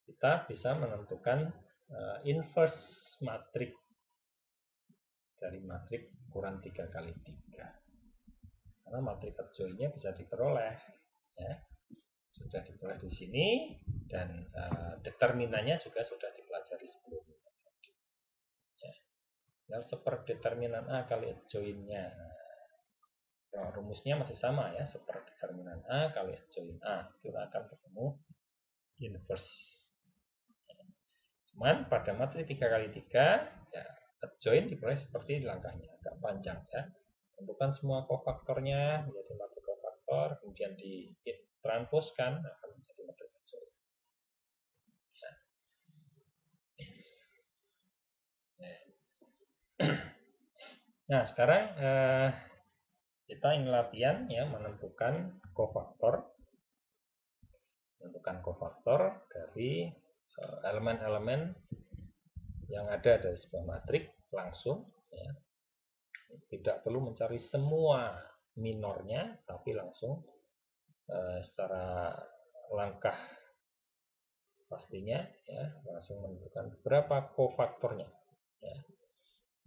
Speaker 1: kita bisa menentukan inverse matrik dari matrik ukuran 3 kali 3. Karena matrik adjoinnya bisa diperoleh, ya. Sudah diperoleh di sini, dan determinannya juga sudah dipelajari sebelumnya. Ya. Tinggal seperdeterminan A kali adjoinnya. Nah, rumusnya masih sama ya, seperdeterminan A kali adjoin A. Kita akan ketemu inverse. Cuman pada matrik 3 kali 3, ya, adjoin diperoleh seperti langkahnya, agak panjang ya. Tentukan semua kofaktornya menjadi matrik kofaktor, kemudian ditranspozkan akan menjadi matrik adjoin. Nah, sekarang kita ingin latihan ya menentukan kofaktor dari elemen-elemen yang ada dari sebuah matrik langsung, ya. Tidak perlu mencari semua minornya, tapi langsung secara langkah pastinya ya langsung menentukan berapa kofaktornya, ya.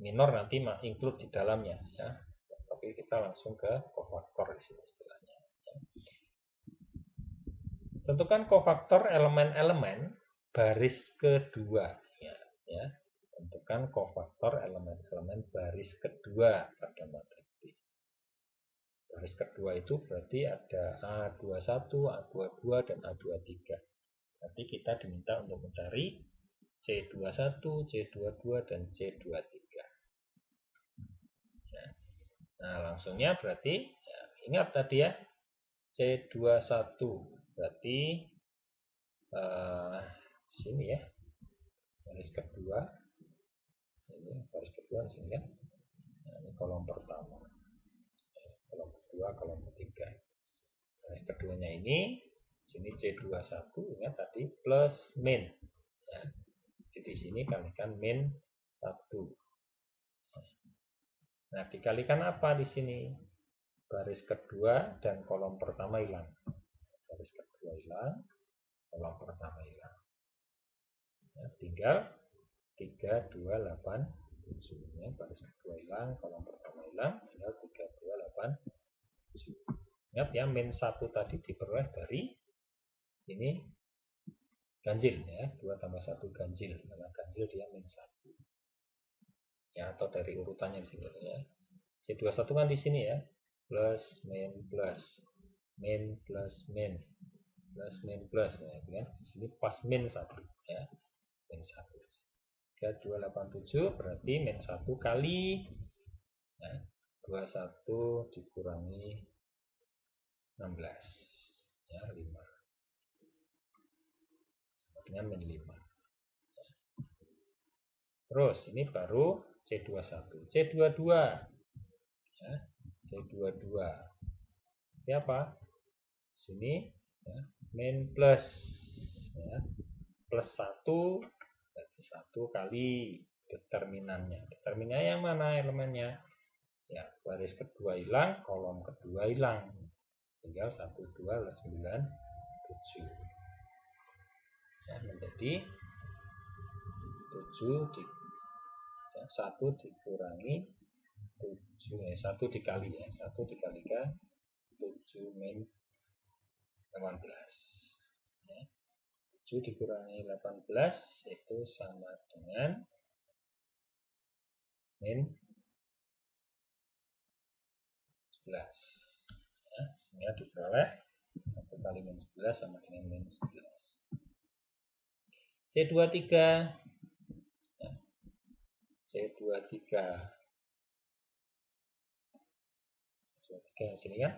Speaker 1: Minor nanti include di dalamnya ya, tapi kita langsung ke kofaktor di sini istilahnya, ya. Tentukan kofaktor elemen-elemen baris kedua, ya. Tentukan kofaktor elemen-elemen baris kedua pada matrik B. Baris kedua itu berarti ada A21, A22, dan A23. Nanti kita diminta untuk mencari C21, C22, dan C23. Nah, langsungnya berarti ya, ingat tadi ya, C21 berarti sini ya, baris kedua. Ini baris kedua di sini kan. Nah, ini kolom pertama. Kolom kedua, kolom ketiga. Baris keduanya ini sini C21, ingat tadi plus min. Ya. Jadi di sini kalikan min 1. Nah, dikalikan apa di sini? Baris kedua dan kolom pertama hilang. Baris kedua hilang, kolom pertama hilang. Nah, tinggal 3, 2, 8, 7. Ya, baris kedua hilang, kolom pertama hilang, tinggal 3, 2, 8, 7. Ingat ya, min 1 tadi diperoleh dari ini ganjil ya, 2 tambah 1 ganjil. Karena ganjil dia min 1. Ya, atau dari urutannya di sini ya. C21 kan di sini ya. Plus min plus min plus min plus min plus ya, di sini pas min 1 ya. Min 1. 3, 2, 8, 7 berarti min 1 kali ya, 21 dikurangi 16 ya, 5 dengan min 5. Terus ini baru C21. C22 ya, C22 ini apa? Sini ya, min plus ya, plus 1 berarti 1 kali determinannya. Determinannya yang mana elemennya? Ya, baris kedua hilang, kolom kedua hilang. Tinggal 1, 2, 9, 7. Ya, menjadi 7 ya, 1 dikurangi 7 ya, 1 dikali ya, 1 dikalikan 7 min 18 ya. 7 dikurangi 18 itu sama dengan min 11 ya, sehingga diperoleh 1 kali min 11 sama dengan min 11. C23 ya. C23 sini kan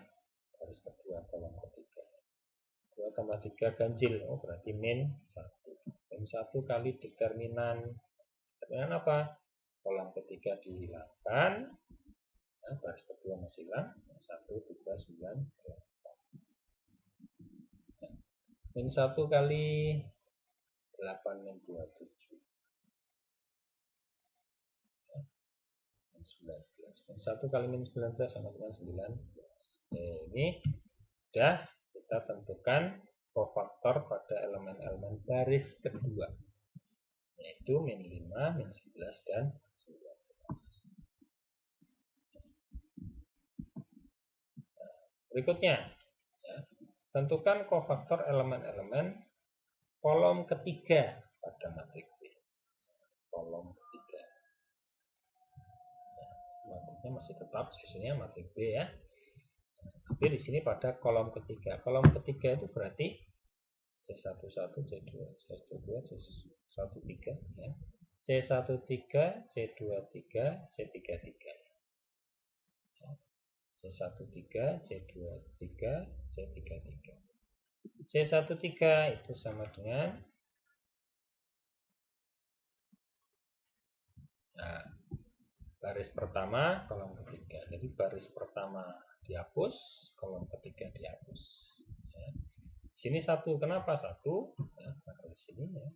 Speaker 1: baris kedua kolom ketiga, 2 tambah 3 ganjil, oh berarti min 1. Min 1 kali determinan apa? Kolom ketiga dihilangkan, nah, baris kedua masih hilang, 1, 3, 9, 8. Min 1 kali 8 min 27. Min 19. Min 1 kali min 19 sama dengan 19. Oke, ini sudah kita tentukan kofaktor pada elemen-elemen baris kedua, yaitu min 5, min 11, dan 19. Berikutnya, ya, tentukan kofaktor elemen-elemen kolom ketiga pada matrik B. Kolom ketiga. Ya, matriknya masih tetap sisinya matrik B ya. Tapi di sini pada kolom ketiga. Kolom ketiga itu berarti C11, C2, C12, C13 ya. C13, C23, C33. C13, C23, C33. C13 itu sama dengan baris pertama, kolom ketiga. Jadi baris pertama dihapus, kolom ketiga dihapus. Ya. Sini 1, kenapa 1? Ya, di sini ya.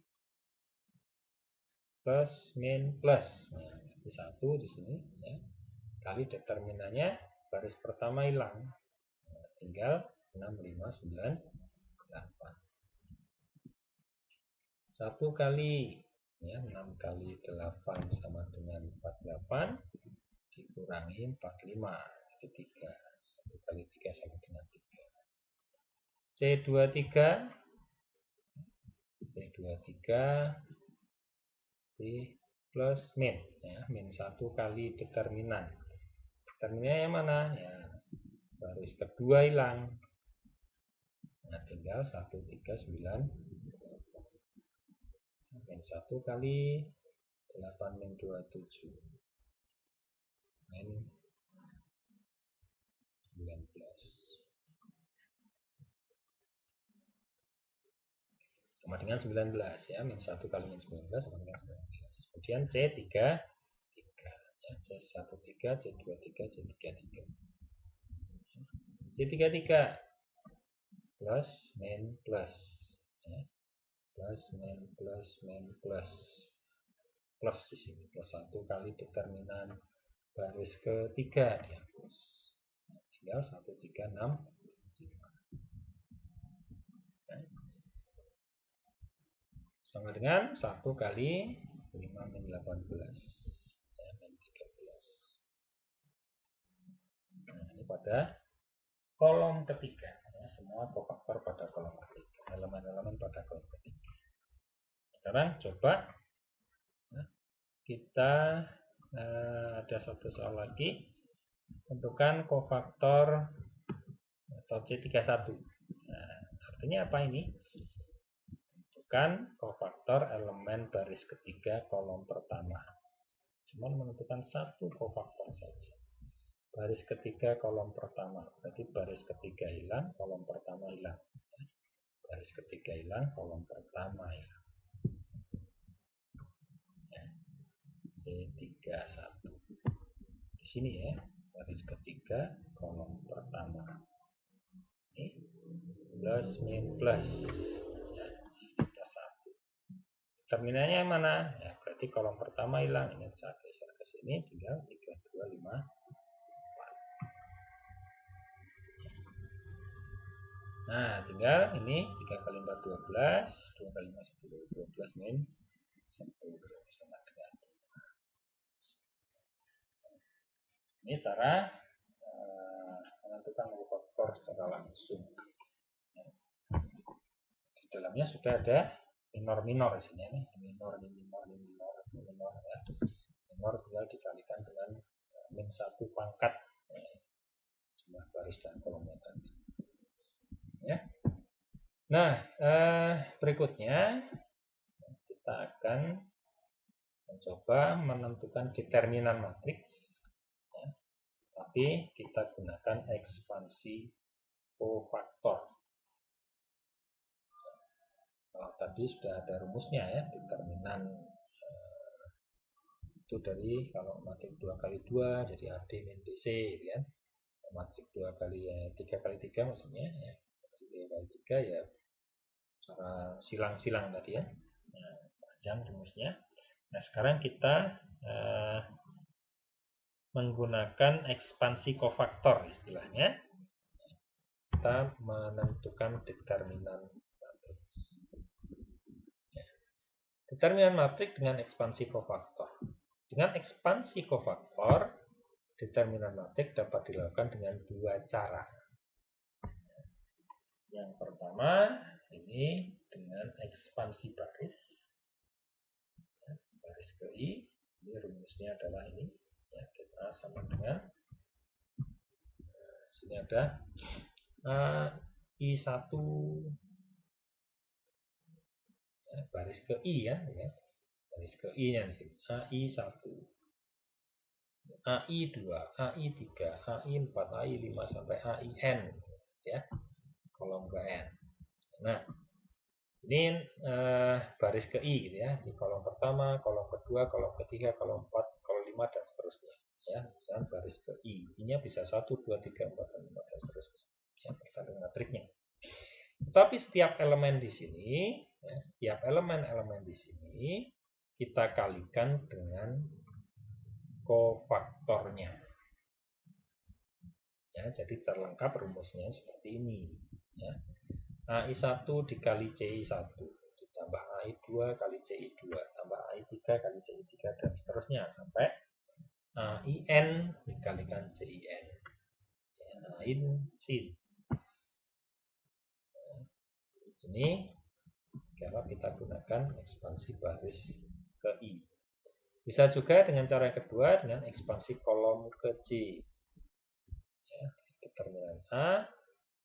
Speaker 1: Plus, min, plus. Nah, jadi 1 di sini ya. Kali determinannya baris pertama hilang. Nah, tinggal 6, 5, 9, 8. 1 kali ya, 6 kali 8 sama dengan 48 dikurangi 45, jadi 3. 1 kali 3 sama dengan 3. C23 di plus min ya, min 1 kali determinan. Determinannya yang mana? Ya, baris kedua hilang. Nah, tinggal 1, 3, 9. Min 1 kali 8 min 2, 7. Min 19. Sama dengan 19 ya. Min 1 kali min 19 sama dengan 19. Kemudian C3. Ya, C13, C23, C33. C33 plus min plus. Ya. Plus min plus min plus. Plus di sini plus 1 kali determinan baris ketiga dihapus. Tinggal 1, 3, 6, 5. Sama dengan 1 kali 5 min 18 ya, min 13. Nah, ini pada kolom ketiga ya, semua kofaktor pada kolom ketiga, elemen-elemen pada kolom ketiga. Sekarang coba ya, kita ada satu soal lagi, tentukan kofaktor atau C31. Nah, artinya apa ini? Tentukan kofaktor elemen baris ketiga kolom pertama. Cuma menentukan satu kofaktor saja. Baris ketiga kolom pertama. Berarti baris ketiga hilang, kolom pertama hilang. Baris ketiga hilang, kolom pertama hilang. Ya. C31. Di sini ya, baris ketiga kolom pertama. Ini plus min plus. Terminalnya mana? Ya, berarti kolom pertama hilang. Ini saya geser ke sini, tinggal 3, 2, 5, 4. Nah, tinggal ini 3 kali 4, 12. 2 kali 5, 10. 12 min 10. Sama dengan 2. Ini cara menentukan kofaktor secara langsung. Di dalamnya sudah ada minor di sini nih, minor ya. Minor tinggal dikalikan dengan min 1 pangkat jumlah baris dan kolomnya tadi. Ya. Nah, berikutnya kita akan mencoba menentukan determinan matriks, ya. Tapi kita gunakan ekspansi kofaktor. Kalau tadi sudah ada rumusnya ya, determinan itu dari kalau matrik 2 kali 2 jadi AD min BC gitu kan. Matrik 2 kali 3 kali 3 maksudnya ya. 3 kali 3 ya cara silang-silang tadi ya. Nah, panjang rumusnya. Nah, sekarang kita menggunakan ekspansi kofaktor istilahnya. Kita menentukan determinan Determinan matrik dengan ekspansi kofaktor. Dengan ekspansi kofaktor, determinan matrik dapat dilakukan dengan dua cara. Yang pertama, ini dengan ekspansi baris. Baris ke I, ini rumusnya adalah ini. Ya, kita sama dengan, sini ada I1, ya, baris ke I ya. Baris ke I-nya di sini. AI1. AI2, AI3, AI4, AI5 sampai AIN ya. Kolom ke N. Nah, ini baris ke I gitu ya. Di kolom pertama, kolom kedua, kolom ketiga, kolom 4, kolom 5 dan seterusnya. Ya, misalnya baris ke I. I-nya bisa 1, 2, 3, 4 dan 5 dan seterusnya. Ya, tergantung matriknya. Tetapi setiap elemen di sini, ya, setiap elemen-elemen di sini kita kalikan dengan kofaktornya. Ya, jadi terlengkap rumusnya seperti ini. Ya. AI1 dikali CI1 ditambah AI2 kali CI2 tambah AI3 kali CI3 dan seterusnya sampai AIN dikalikan CIN. Ya, AIN sin. Ini kalau kita gunakan ekspansi baris ke I. Bisa juga dengan cara yang kedua dengan ekspansi kolom ke C. Ya, determinan A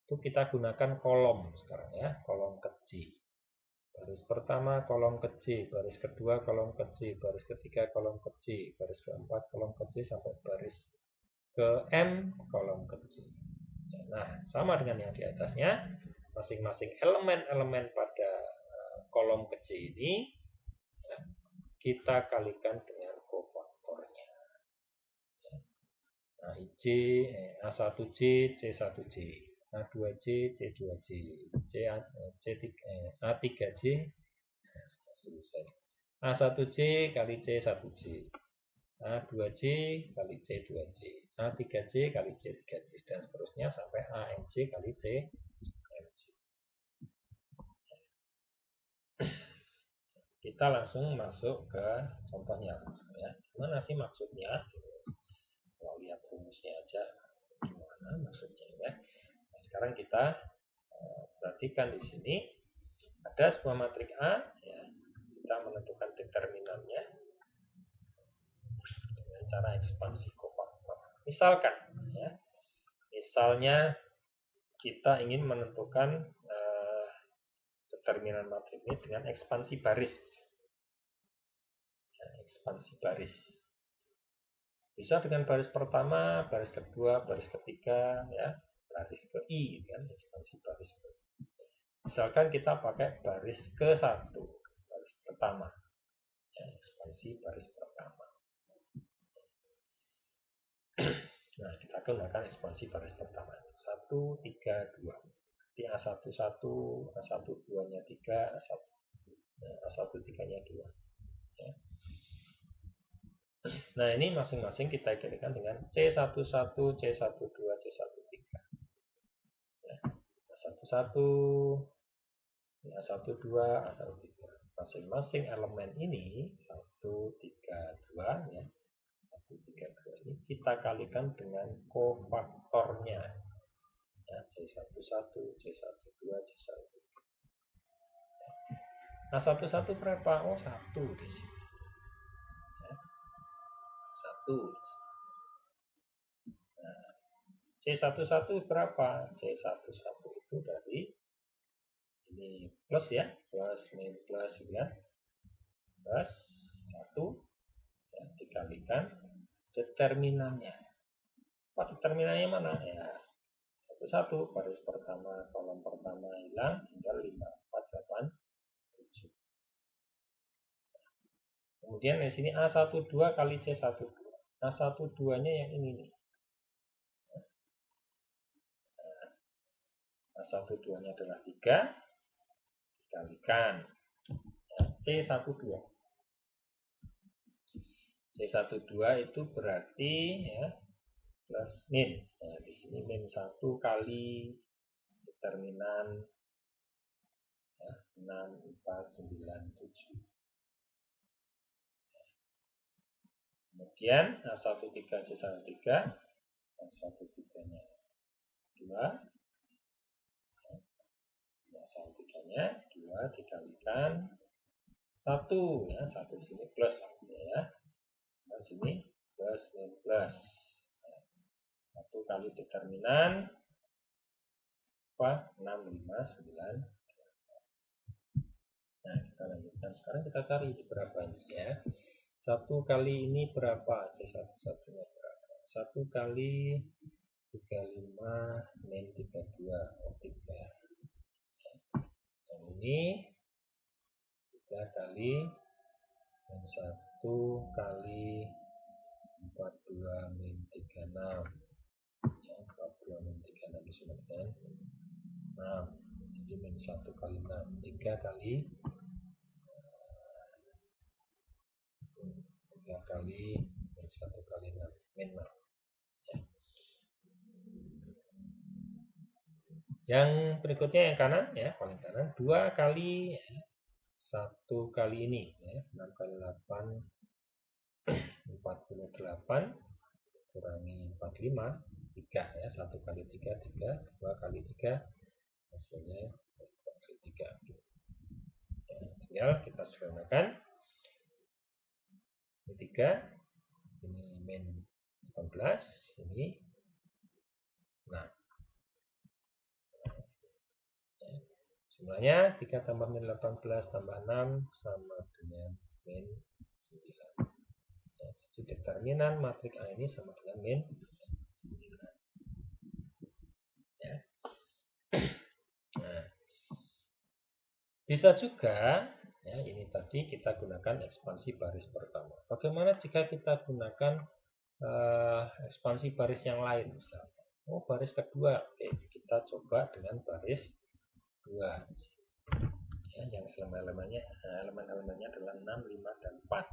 Speaker 1: itu kita gunakan kolom sekarang ya, kolom ke C. Baris pertama kolom ke C, baris kedua kolom ke C, baris ketiga kolom ke C, baris keempat kolom ke C sampai baris ke M kolom ke C. Nah, sama dengan yang di atasnya, masing-masing elemen-elemen pada kolom ke C ini ya, kita kalikan dengan kofaktornya. A1J, A1J, C1J, A2J, C2J, A3J, A1J kali C1J, A2J kali C2J, A3J kali C3J, dan seterusnya sampai AMJ kali CMJ. Kita langsung masuk ke contohnya langsung ya. Gimana sih maksudnya? Kalau lihat rumusnya aja gimana maksudnya ya. Nah, sekarang kita perhatikan di sini ada sebuah matrik A ya. Kita menentukan determinannya dengan cara ekspansi kofaktor. Misalkan ya. Misalnya kita ingin menentukan determinan matrik ini dengan ekspansi baris. Ya, ekspansi baris. Bisa dengan baris pertama, baris kedua, baris ketiga, ya, baris ke I, kan, ekspansi baris ke I. Misalkan kita pakai baris ke-1, baris pertama, ya, ekspansi baris pertama. Nah, kita gunakan ekspansi baris pertama. 1, 3, 2. Jadi A11, A12-nya 3, A13-nya 2. Ya. Nah, ini masing-masing kita jadikan dengan C11, C12, C13. Ya. A11, A12, A13. Masing-masing elemen ini 1, 3, 2 ya. 1, 3, 2 ini kita kalikan dengan kofaktornya. Ya, C11, C12, C13. A11 berapa? Oh, 1 di sini. Ya. 1. Nah, C11 berapa? C11 itu dari ini plus ya, plus min plus ya, plus 1 ya, dikalikan determinannya. Apa determinannya mana? Ya, 1 baris pertama kolom pertama hilang, tinggal 5, 4, 8, 7. Kemudian di sini A12 kali C12. A12-nya yang ini nih. A12-nya adalah 3 dikalikan C12. C12 itu berarti ya plus min. Nah, di sini min 1 kali determinan ya, 6, 4, 9, 7. Kemudian A13 C13, A13-nya 2, A13-nya 2 dikalikan 1 ya, 1 di sini plus ya. Nah, sini plus min plus. 1 kali determinan apa? 6, 5, 9. Nah, kita lanjutkan. Sekarang kita cari berapa ini ya. 1 kali ini berapa? C1-nya berapa? 1 kali 35 min 32. Oh, 3. Dan ini 3 kali min 1 kali 42 min 36. Ya, 42 min 36 disini kan 6. Jadi min 1 kali 6. 3 kali min 1 kali 6 min 6 ya. Yang berikutnya yang kanan ya, paling kanan 2 kali ya, 1 kali ini ya, 6 kali 8 48 kurangi 45 3 ya, 1 kali 3 3, 2 kali 3 hasilnya 2 kali 3 ya, tinggal kita sederhanakan. Ini 3, ini min 18, ini 6. Jumlahnya 3 tambah min 18 tambah 6 sama dengan min 9. Ya, jadi determinan matriks A ini sama dengan min 9. Ya. Nah, bisa juga ya, ini tadi kita gunakan ekspansi baris pertama. Bagaimana jika kita gunakan ekspansi baris yang lain misalnya? Oh, baris kedua. Oke, kita coba dengan baris 2. Ya, yang elemen-elemennya adalah 6, 5, dan 4.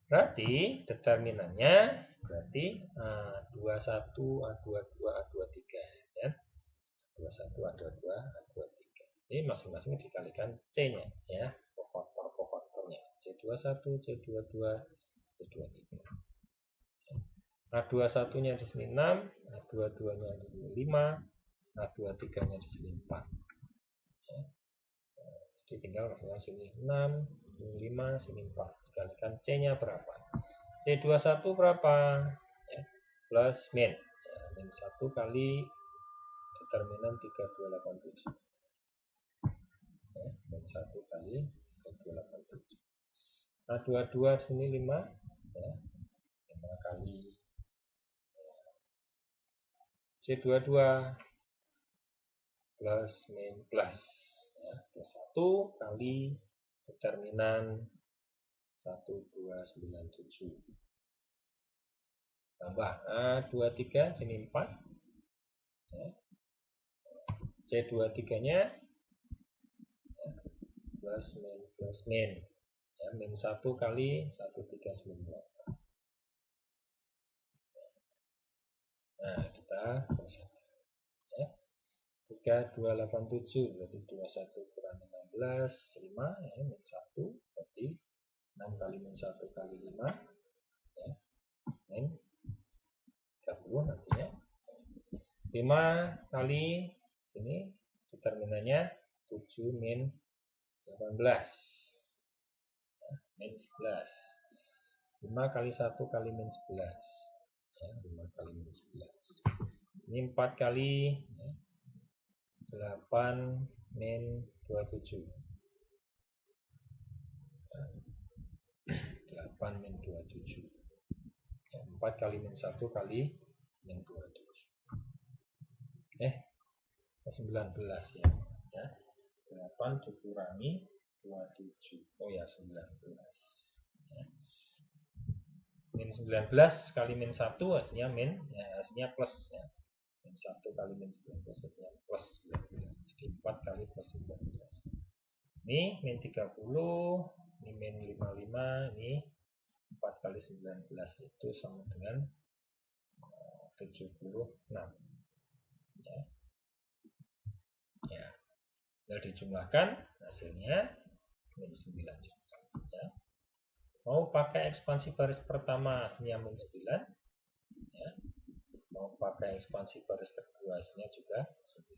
Speaker 1: Berarti determinannya berarti A21, A22, A23 ya. A21, A22, A23. Ini masing-masing dikalikan C-nya ya, pokok-pokoknya. C21, C22, C23. A21-nya di sini 6, A22-nya di sini 5, A23-nya di sini 4. Ya. Jadi tinggal masukkan sini 6, sini 5, sini 4. Dikalikan C-nya berapa? C21 berapa? Ya, plus min. Ya, min 1 kali determinan 3287. Ya, min 1 kali 3287. Nah, 22 sini 5. Ya, 5 kali C22 plus min plus. Ya, plus 1 kali determinan 1297 tambah A23 sini 4 ya. C23 nya ya, plus min ya, min 1 kali 1398. Nah, kita ya, 3287 berarti 21 kurang 16 5 ya, min 1 berarti 6 kali min 1 kali 5 ya, min 30 nantinya. 5 kali ini determinannya 7 min 18 ya, min 11. 5 kali 1 kali min 11 ya, 5 kali min 11. Ini 4 kali ya, 8 min 27 ya, 8 min 27 ya, 4 kali min 1 kali min 27 19 ya, ya. 8 dikurangi 27, oh ya 19 ya. Min 19 kali min 1 hasilnya min ya, hasilnya plus ya. Min 1 kali min 19 hasilnya plus 19. Jadi 4 kali plus 19. Ini min 30, ini min 55, ini 4 kali 19 itu sama dengan 76 ya. Ya. Kalau dijumlahkan hasilnya min 9 juga ya. Mau pakai ekspansi baris pertama hasilnya min 9, ya. Mau pakai ekspansi baris kedua hasilnya juga 9.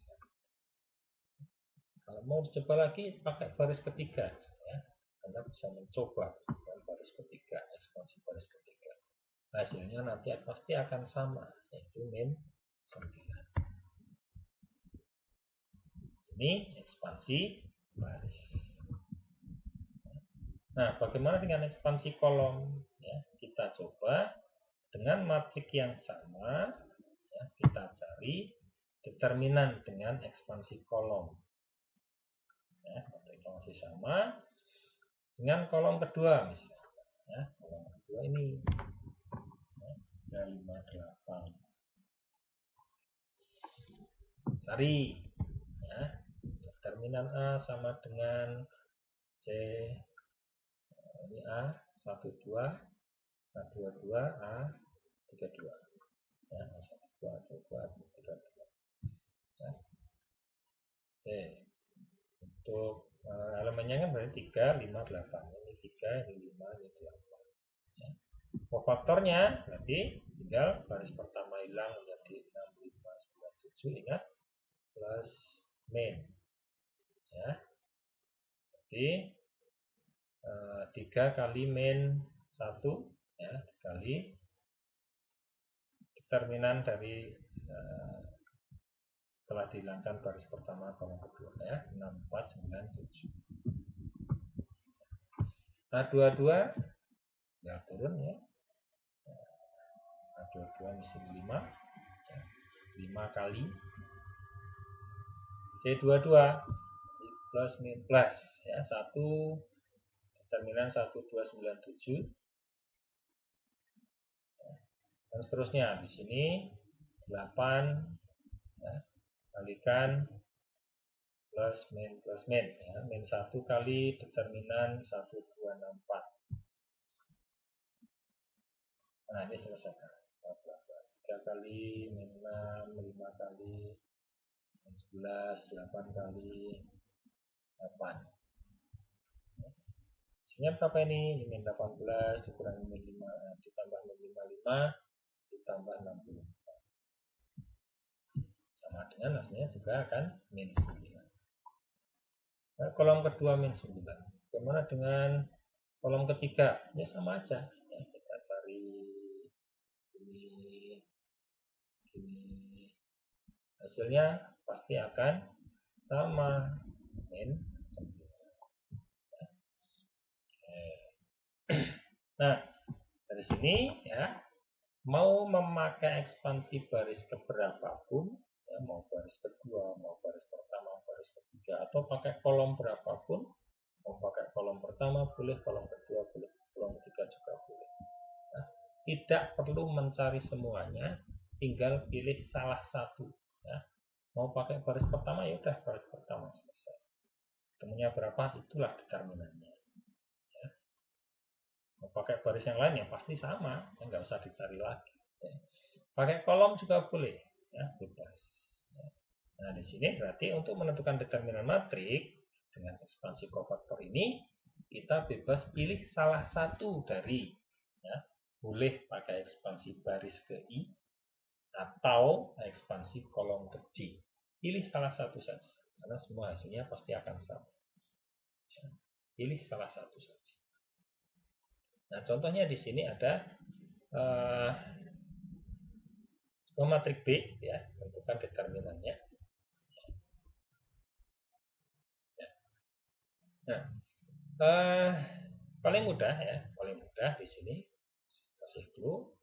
Speaker 1: Kalau mau dicoba lagi pakai baris ketiga, ya. Anda bisa mencoba dengan baris ketiga, ekspansi baris ketiga. Hasilnya nanti pasti akan sama, yaitu min 9. Ini ekspansi baris. Nah, bagaimana dengan ekspansi kolom? Ya, kita coba dengan matrik yang sama, ya, kita cari determinan dengan ekspansi kolom. Ya, matrik yang masih sama dengan kolom kedua misalnya. Ya, kolom kedua ini ya, 58. Cari, ya, determinan A sama dengan C. Ini A 12, A22, A32. Ya, A12, A22, A32. Ya. Oke. Untuk elemennya kan berarti 3, 5, 8. Ini 3, ini 5, ini 8. Ya. Kofaktornya berarti tinggal baris pertama hilang menjadi 6, 5, 9, 7. Ingat plus min. Ya. Jadi 3 kali min 1, ya, dikali determinan dari setelah dihilangkan baris pertama kolom kedua, ya, 6, 4, 9, 7. A22 ya turun, ya. A22 mesti 5, ya, 5 kali C22 plus min plus, ya, 1 determinan 1297, ya, dan seterusnya. Di sini 8, ya, kalikan plus min, ya, min 1 kali determinan 1264. Nah, ini selesaikan. 3 kali min 6, 5 kali min 11, 8 kali 8. Hasilnya berapa ini? Ini min 18 dikurangi min 5, ditambah min 55, ditambah 64. Sama dengan hasilnya juga akan min 9. Nah, kolom kedua min 9. Bagaimana dengan kolom ketiga? Ya sama aja. Ya, kita cari ini. Hasilnya pasti akan sama, min 9. Nah, dari sini, ya, mau memakai ekspansi baris keberapapun, ya, mau baris kedua, mau baris pertama, baris ketiga, atau pakai kolom berapapun, mau pakai kolom pertama boleh, kolom kedua boleh, kolom ketiga juga boleh. Nah, tidak perlu mencari semuanya, tinggal pilih salah satu. Ya. Mau pakai baris pertama, ya udah baris pertama selesai. Temunya berapa, itulah determinannya. Ya. Mau pakai baris yang lain ya pasti sama, ya, nggak usah dicari lagi. Ya. Pakai kolom juga boleh, ya, bebas. Ya. Nah, di sini berarti untuk menentukan determinan matrik dengan ekspansi kofaktor ini, kita bebas pilih salah satu dari, ya, boleh pakai ekspansi baris ke I atau ekspansi kolom ke J. Pilih salah satu saja, karena semua hasilnya pasti akan sama. Ya. Pilih salah satu saja. Nah, contohnya di sini ada sebuah matrik B, ya, tentukan determinannya. Ya. Nah, paling mudah, ya, paling mudah di sini kasih dulu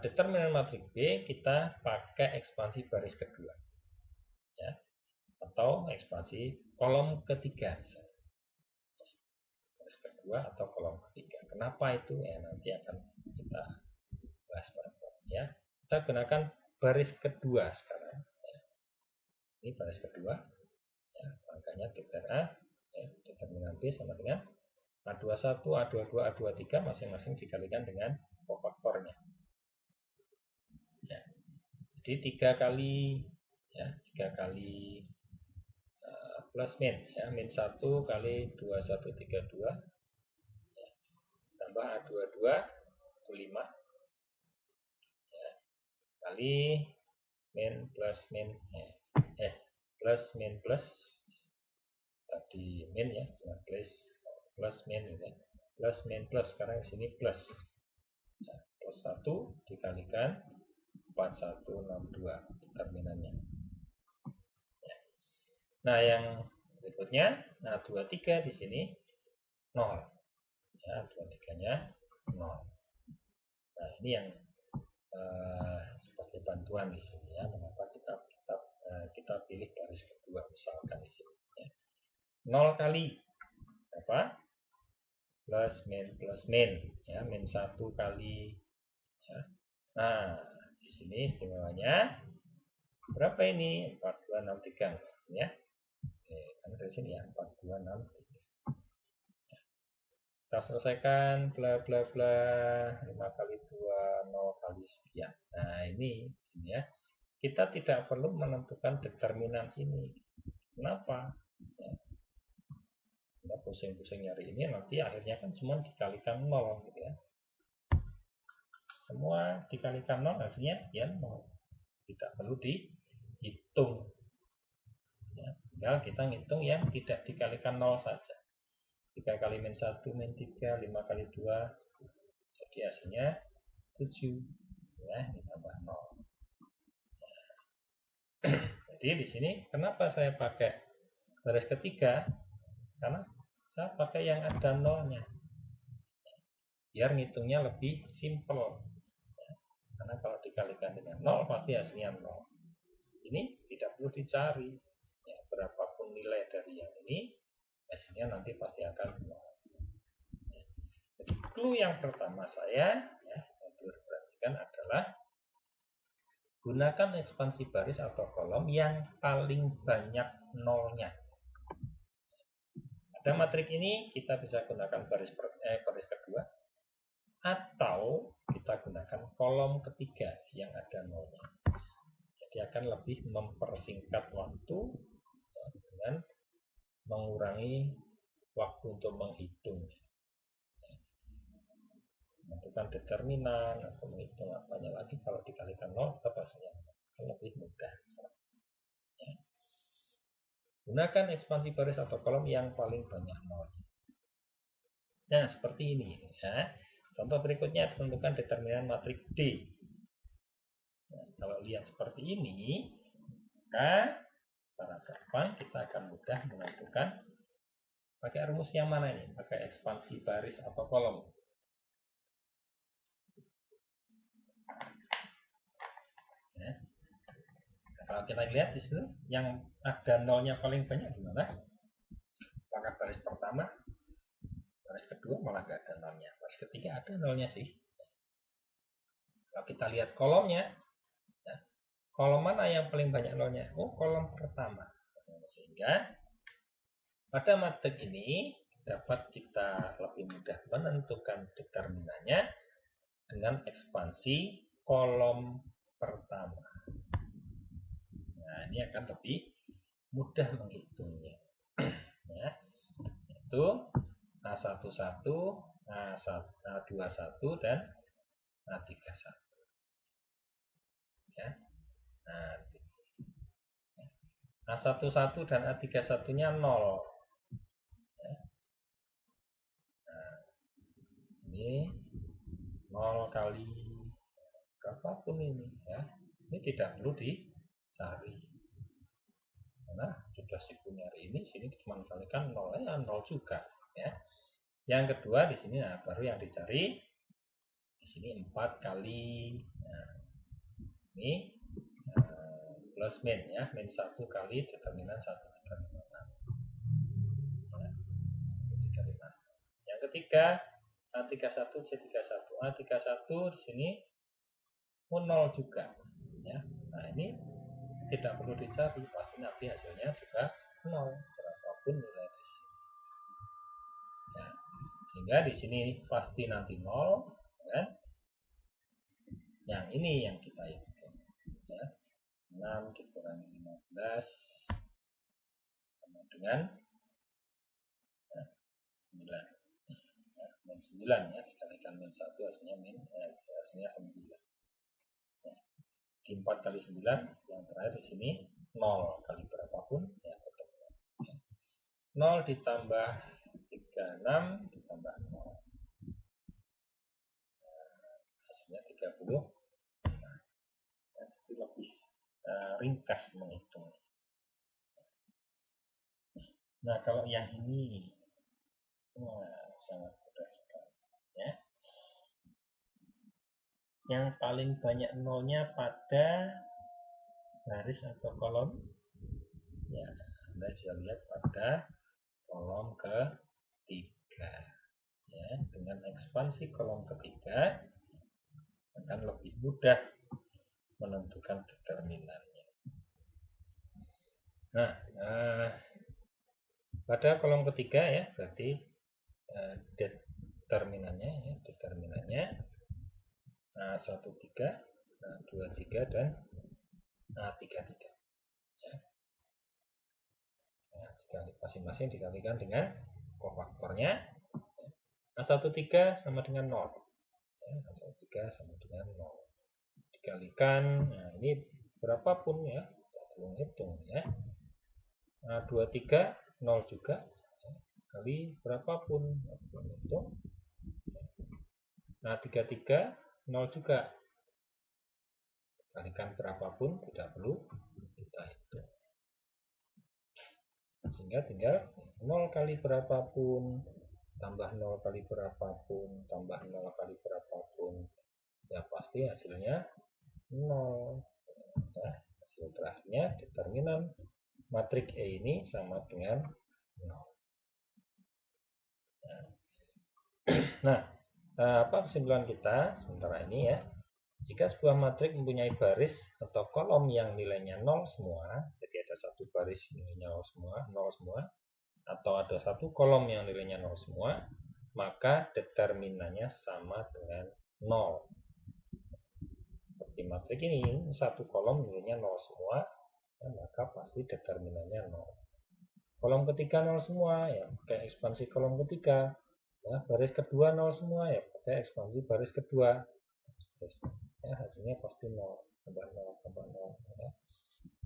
Speaker 1: determinan matrik B kita pakai ekspansi baris kedua, ya, atau ekspansi kolom ketiga misalnya. Baris kedua atau kolom ketiga. Kenapa itu? Ya, nanti akan kita bahas bareng-bareng, ya. Kita gunakan baris kedua sekarang. Ya. Ini baris kedua. Ya, angkanya deter A, ya, determinan B sama dengan A21, A22, A23 masing-masing dikalikan dengan kofaktornya. Ya. Jadi 3 kali, ya, 3 kali plus min, ya, min 1 kali 2132, ya, tambah A22 itu 5 ya, kali min plus min plus min plus tadi min ya, plus min gitu ya. Plus min plus, sekarang sini plus ya, plus 1 dikalikan 4162 determinannya ya. Nah yang berikutnya, nah 23 di sini 0 ya, 23 nya 0. Nah ini yang sebagai bantuan di sini ya, mengapa kita pilih baris kedua misalkan di sini ya. 0 kali apa? Plus min ya, min 1 kali ya. Nah, di sini istimewanya berapa ini? 4263 ya. Oke, kan dari sini ya, 4263. Kita selesaikan bla bla bla 5 kali 2 0 kali sekian. Nah, ini ya. Kita tidak perlu menentukan determinan ini. Kenapa? Ya. Kita pusing-pusing nyari ini, nanti akhirnya kan cuma dikalikan 0 gitu ya. Semua dikalikan 0 hasilnya ya 0. Tidak perlu dihitung ya. Tinggal kita ngitung yang tidak dikalikan 0 saja. 3 kali min 1 min 3 5 kali 2 jadi hasilnya 7 ya, ini tambah 0. Jadi di sini kenapa saya pakai baris ketiga? Karena saya pakai yang ada nolnya biar ngitungnya lebih simple ya. Karena kalau dikalikan dengan 0 pasti hasilnya 0. Ini tidak perlu dicari ya, berapapun nilai dari yang ini hasilnya nanti pasti akan 0 ya. Jadi clue yang pertama saya ya, yang perlu diperhatikan adalah gunakan ekspansi baris atau kolom yang paling banyak nolnya. Pada matrik ini kita bisa gunakan baris kedua atau kita gunakan kolom ketiga yang ada nolnya. Jadi akan lebih mempersingkat waktu ya, dengan mengurangi waktu untuk menghitung. Menentukan determinan atau menghitung apanya lagi kalau dikalikan 0 tetap hasilnya lebih mudah ya. Gunakan ekspansi baris atau kolom yang paling banyak nol. Nah seperti ini ya. Contoh berikutnya tentukan determinan matrik D. Nah, kalau lihat seperti ini maka secara gampang kita akan mudah menentukan pakai rumus yang mana ini, pakai ekspansi baris atau kolom. Ya. Kalau kita lihat di situ yang ada nolnya paling banyak gimana? Apakah baris pertama, baris kedua malah gak ada nolnya, baris ketiga ada nolnya sih. Kalau kita lihat kolomnya, ya, kolom mana yang paling banyak nolnya? Oh, kolom pertama. Sehingga pada matrik ini dapat kita lebih mudah menentukan determinannya dengan ekspansi kolom pertama. Nah, ini akan lebih mudah menghitungnya. Ya, itu A11, A21, dan A31. Ya. Nah, A11 dan A31-nya 0. Ya. Nah, ini 0 kali berapapun ini ya. Ini tidak perlu dicari. Karena sudah sekunder ini sini cuma kalikan 0 ya 0 juga ya. Yang kedua di sini nah, baru yang dicari di sini 4 kali nah, ini plus min ya, min 1 kali determinan 1 dikali 5. Nah, 1 dikali 5. Yang ketiga A31 C31. A31 di sini 0 juga ya. Nah, ini tidak perlu dicari, pasti nanti hasilnya juga 0 berapapun nilai di sini. Ya. Sehingga di sini pasti nanti 0 kan? Yang ini yang kita hitung ya. 6 dikurangi 15 sama dengan 9. min 9 ya, dikalikan min 1 hasilnya 9. Ya. Di 4 kali 9 yang terakhir di sini 0 kali berapapun ya tetap 0 ditambah 36 ditambah 0 hasilnya 30. Itu lebih ringkas menghitung. Nah, kalau yang ini sangat mudah sekali ya. Yang paling banyak nolnya pada baris atau kolom ya, Anda bisa lihat pada kolom ketiga ya. Dengan ekspansi kolom ketiga akan lebih mudah menentukan determinannya. Nah, pada kolom ketiga ya, berarti determinannya 1, 3, 2, 3, dan 3, 3 ya. Masing-masing dikalikan dengan kofaktornya. 1, 3 sama dengan 0 ya, 1, 3 sama dengan 0 dikalikan, nah ini berapapun ya, hitung ya, 2, 3, 0 juga ya, kali berapapun hitung. Nah 3, 3, 0 juga, kalikan berapapun tidak perlu kita hitung, sehingga tinggal 0 kali berapapun tambah 0 kali berapapun tambah 0 kali berapapun ya pasti hasilnya 0. Nah, hasil terakhirnya determinan matriks E ini sama dengan 0. Nah, apa kesimpulan kita sementara ini ya? Jika sebuah matriks mempunyai baris atau kolom yang nilainya 0 semua, jadi ada satu baris nilainya 0 semua, atau ada satu kolom yang nilainya 0 semua, maka determinannya sama dengan 0. Seperti matriks ini, satu kolom nilainya 0 semua, ya, maka pasti determinannya 0. Kolom ketiga 0 semua, ya pakai ekspansi kolom ketiga. Ya, baris kedua 0 semua, ya pakai ekspansi baris kedua. Ya, hasilnya pasti 0 tambah 0 tambah 0 ya.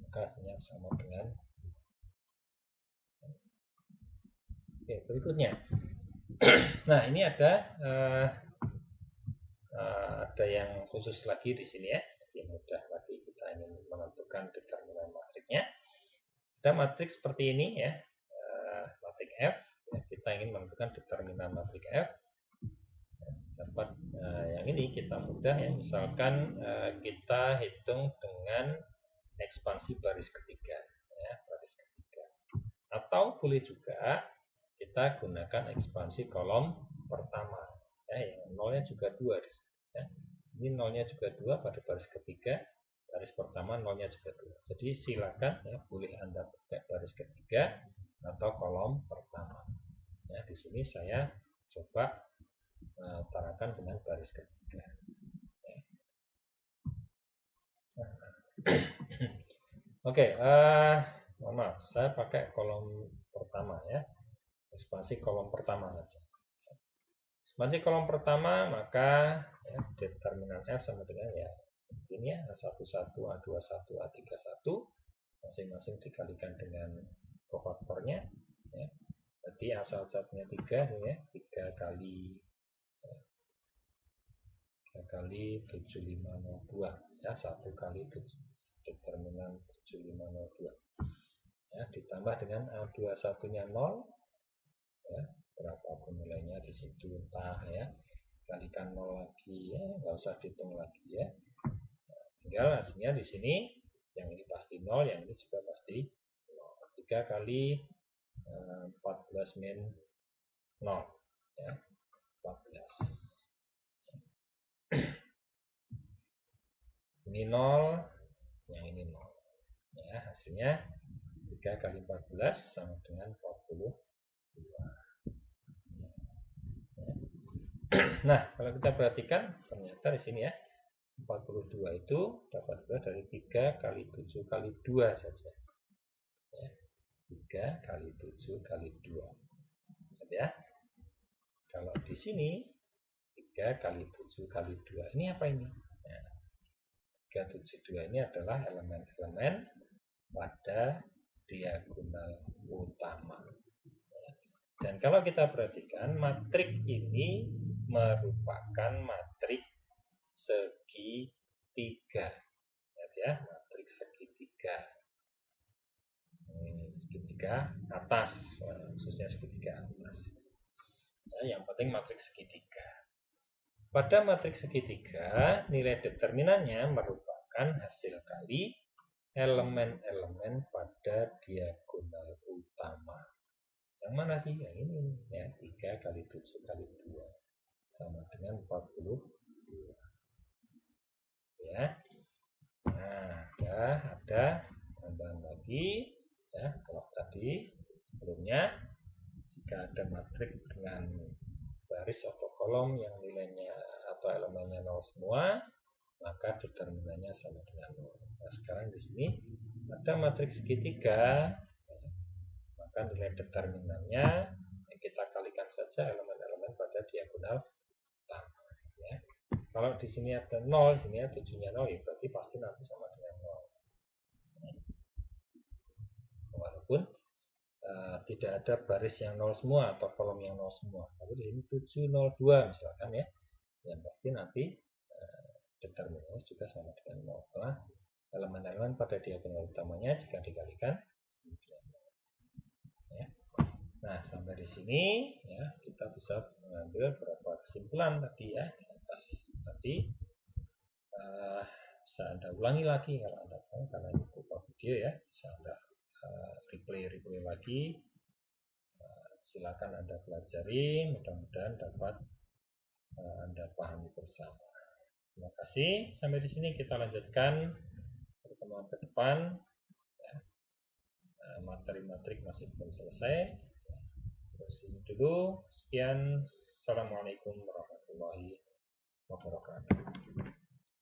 Speaker 1: Maka hasilnya sama dengan. Oke, berikutnya. Nah, ini ada yang khusus lagi di sini ya. Lebih mudah lagi kita ingin menentukan determinan matriksnya. Ada matriks seperti ini ya. Matriks F, ya, kita ingin menentukan determinan matriks F. Dapat yang ini kita mudah ya, misalkan kita hitung dengan ekspansi baris ketiga ya, baris ketiga, atau boleh juga kita gunakan ekspansi kolom pertama ya, yang nolnya juga 2 ya. Ini nolnya juga 2 pada baris ketiga, baris pertama nolnya juga 2. Jadi silakan ya, boleh Anda pakai baris ketiga atau kolom pertama ya. Di sini saya coba tarakan dengan baris ketiga. Oke, mohon maaf, saya pakai kolom pertama ya, ekspansi kolom pertama saja. Ekspansi kolom pertama, maka ya, determinan F sama dengan ya ini ya, A11, A21, A31, masing-masing dikalikan dengan kofaktornya ya. Berarti A11-nya 3 ya, 3 kali 7502 ya, 1 kali determinan 7502 ya, ditambah dengan A21-nya 0 ya, berapapun nilainya di situ entah ya, kalikan 0 lagi ya, nggak usah dihitung lagi ya. Tinggal hasilnya di sini, yang ini pasti 0, yang ini juga pasti 0. 3 kali 14 min 0 ya, 14. Ini 0, yang ini 0 ya, hasilnya 3 kali 14 sama dengan 42. Nah, kalau kita perhatikan ternyata di sini ya 42 itu dapat dari 3 kali 7 kali 2 saja ya, 3 kali 7 kali 2 ya. Kalau di sini 3 kali 7 kali 2 ini apa ini? Nah, 372 ini adalah elemen-elemen pada diagonal utama. Dan kalau kita perhatikan, matriks ini merupakan matriks segitiga. Lihat ya, matriks segitiga. Segitiga atas, khususnya segitiga atas. Nah, yang penting matriks segitiga. Pada matriks segitiga, nilai determinannya merupakan hasil kali elemen-elemen pada diagonal utama. Yang mana sih? Yang ini. Ya, 3 kali 7 kali 2 sama dengan 42. Ya. Nah, ada tambahan lagi. Ya, kalau tadi sebelumnya jika ada matriks dengan baris atau kolom yang nilainya atau elemennya 0 semua, maka determinannya sama dengan 0. Nah, sekarang di sini ada matriks segitiga, maka nilai determinannya kita kalikan saja elemen-elemen pada diagonal utama. Ya. Kalau di sini ada 0, di sini ada 7-nya 0, ya berarti pasti nanti sama dengan 0. Walaupun tidak ada baris yang 0 semua atau kolom yang 0 semua. Tapi di sini 702 misalkan ya. Yang pasti nanti determinannya juga sama dengan 0. Karena elemen-elemen pada diagonal utamanya jika dikalikan ya. Nah, sampai di sini ya kita bisa mengambil beberapa kesimpulan tadi ya di atas tadi. Bisa Anda ulangi lagi kalau Anda tahu, karena ini berupa video ya, bisa Anda replay lagi. Silakan Anda pelajari, mudah-mudahan dapat Anda pahami bersama. Terima kasih. Sampai di sini kita lanjutkan pertemuan ke depan. Materi-materi masih belum selesai. Terus dulu. Sekian. Assalamualaikum warahmatullahi wabarakatuh.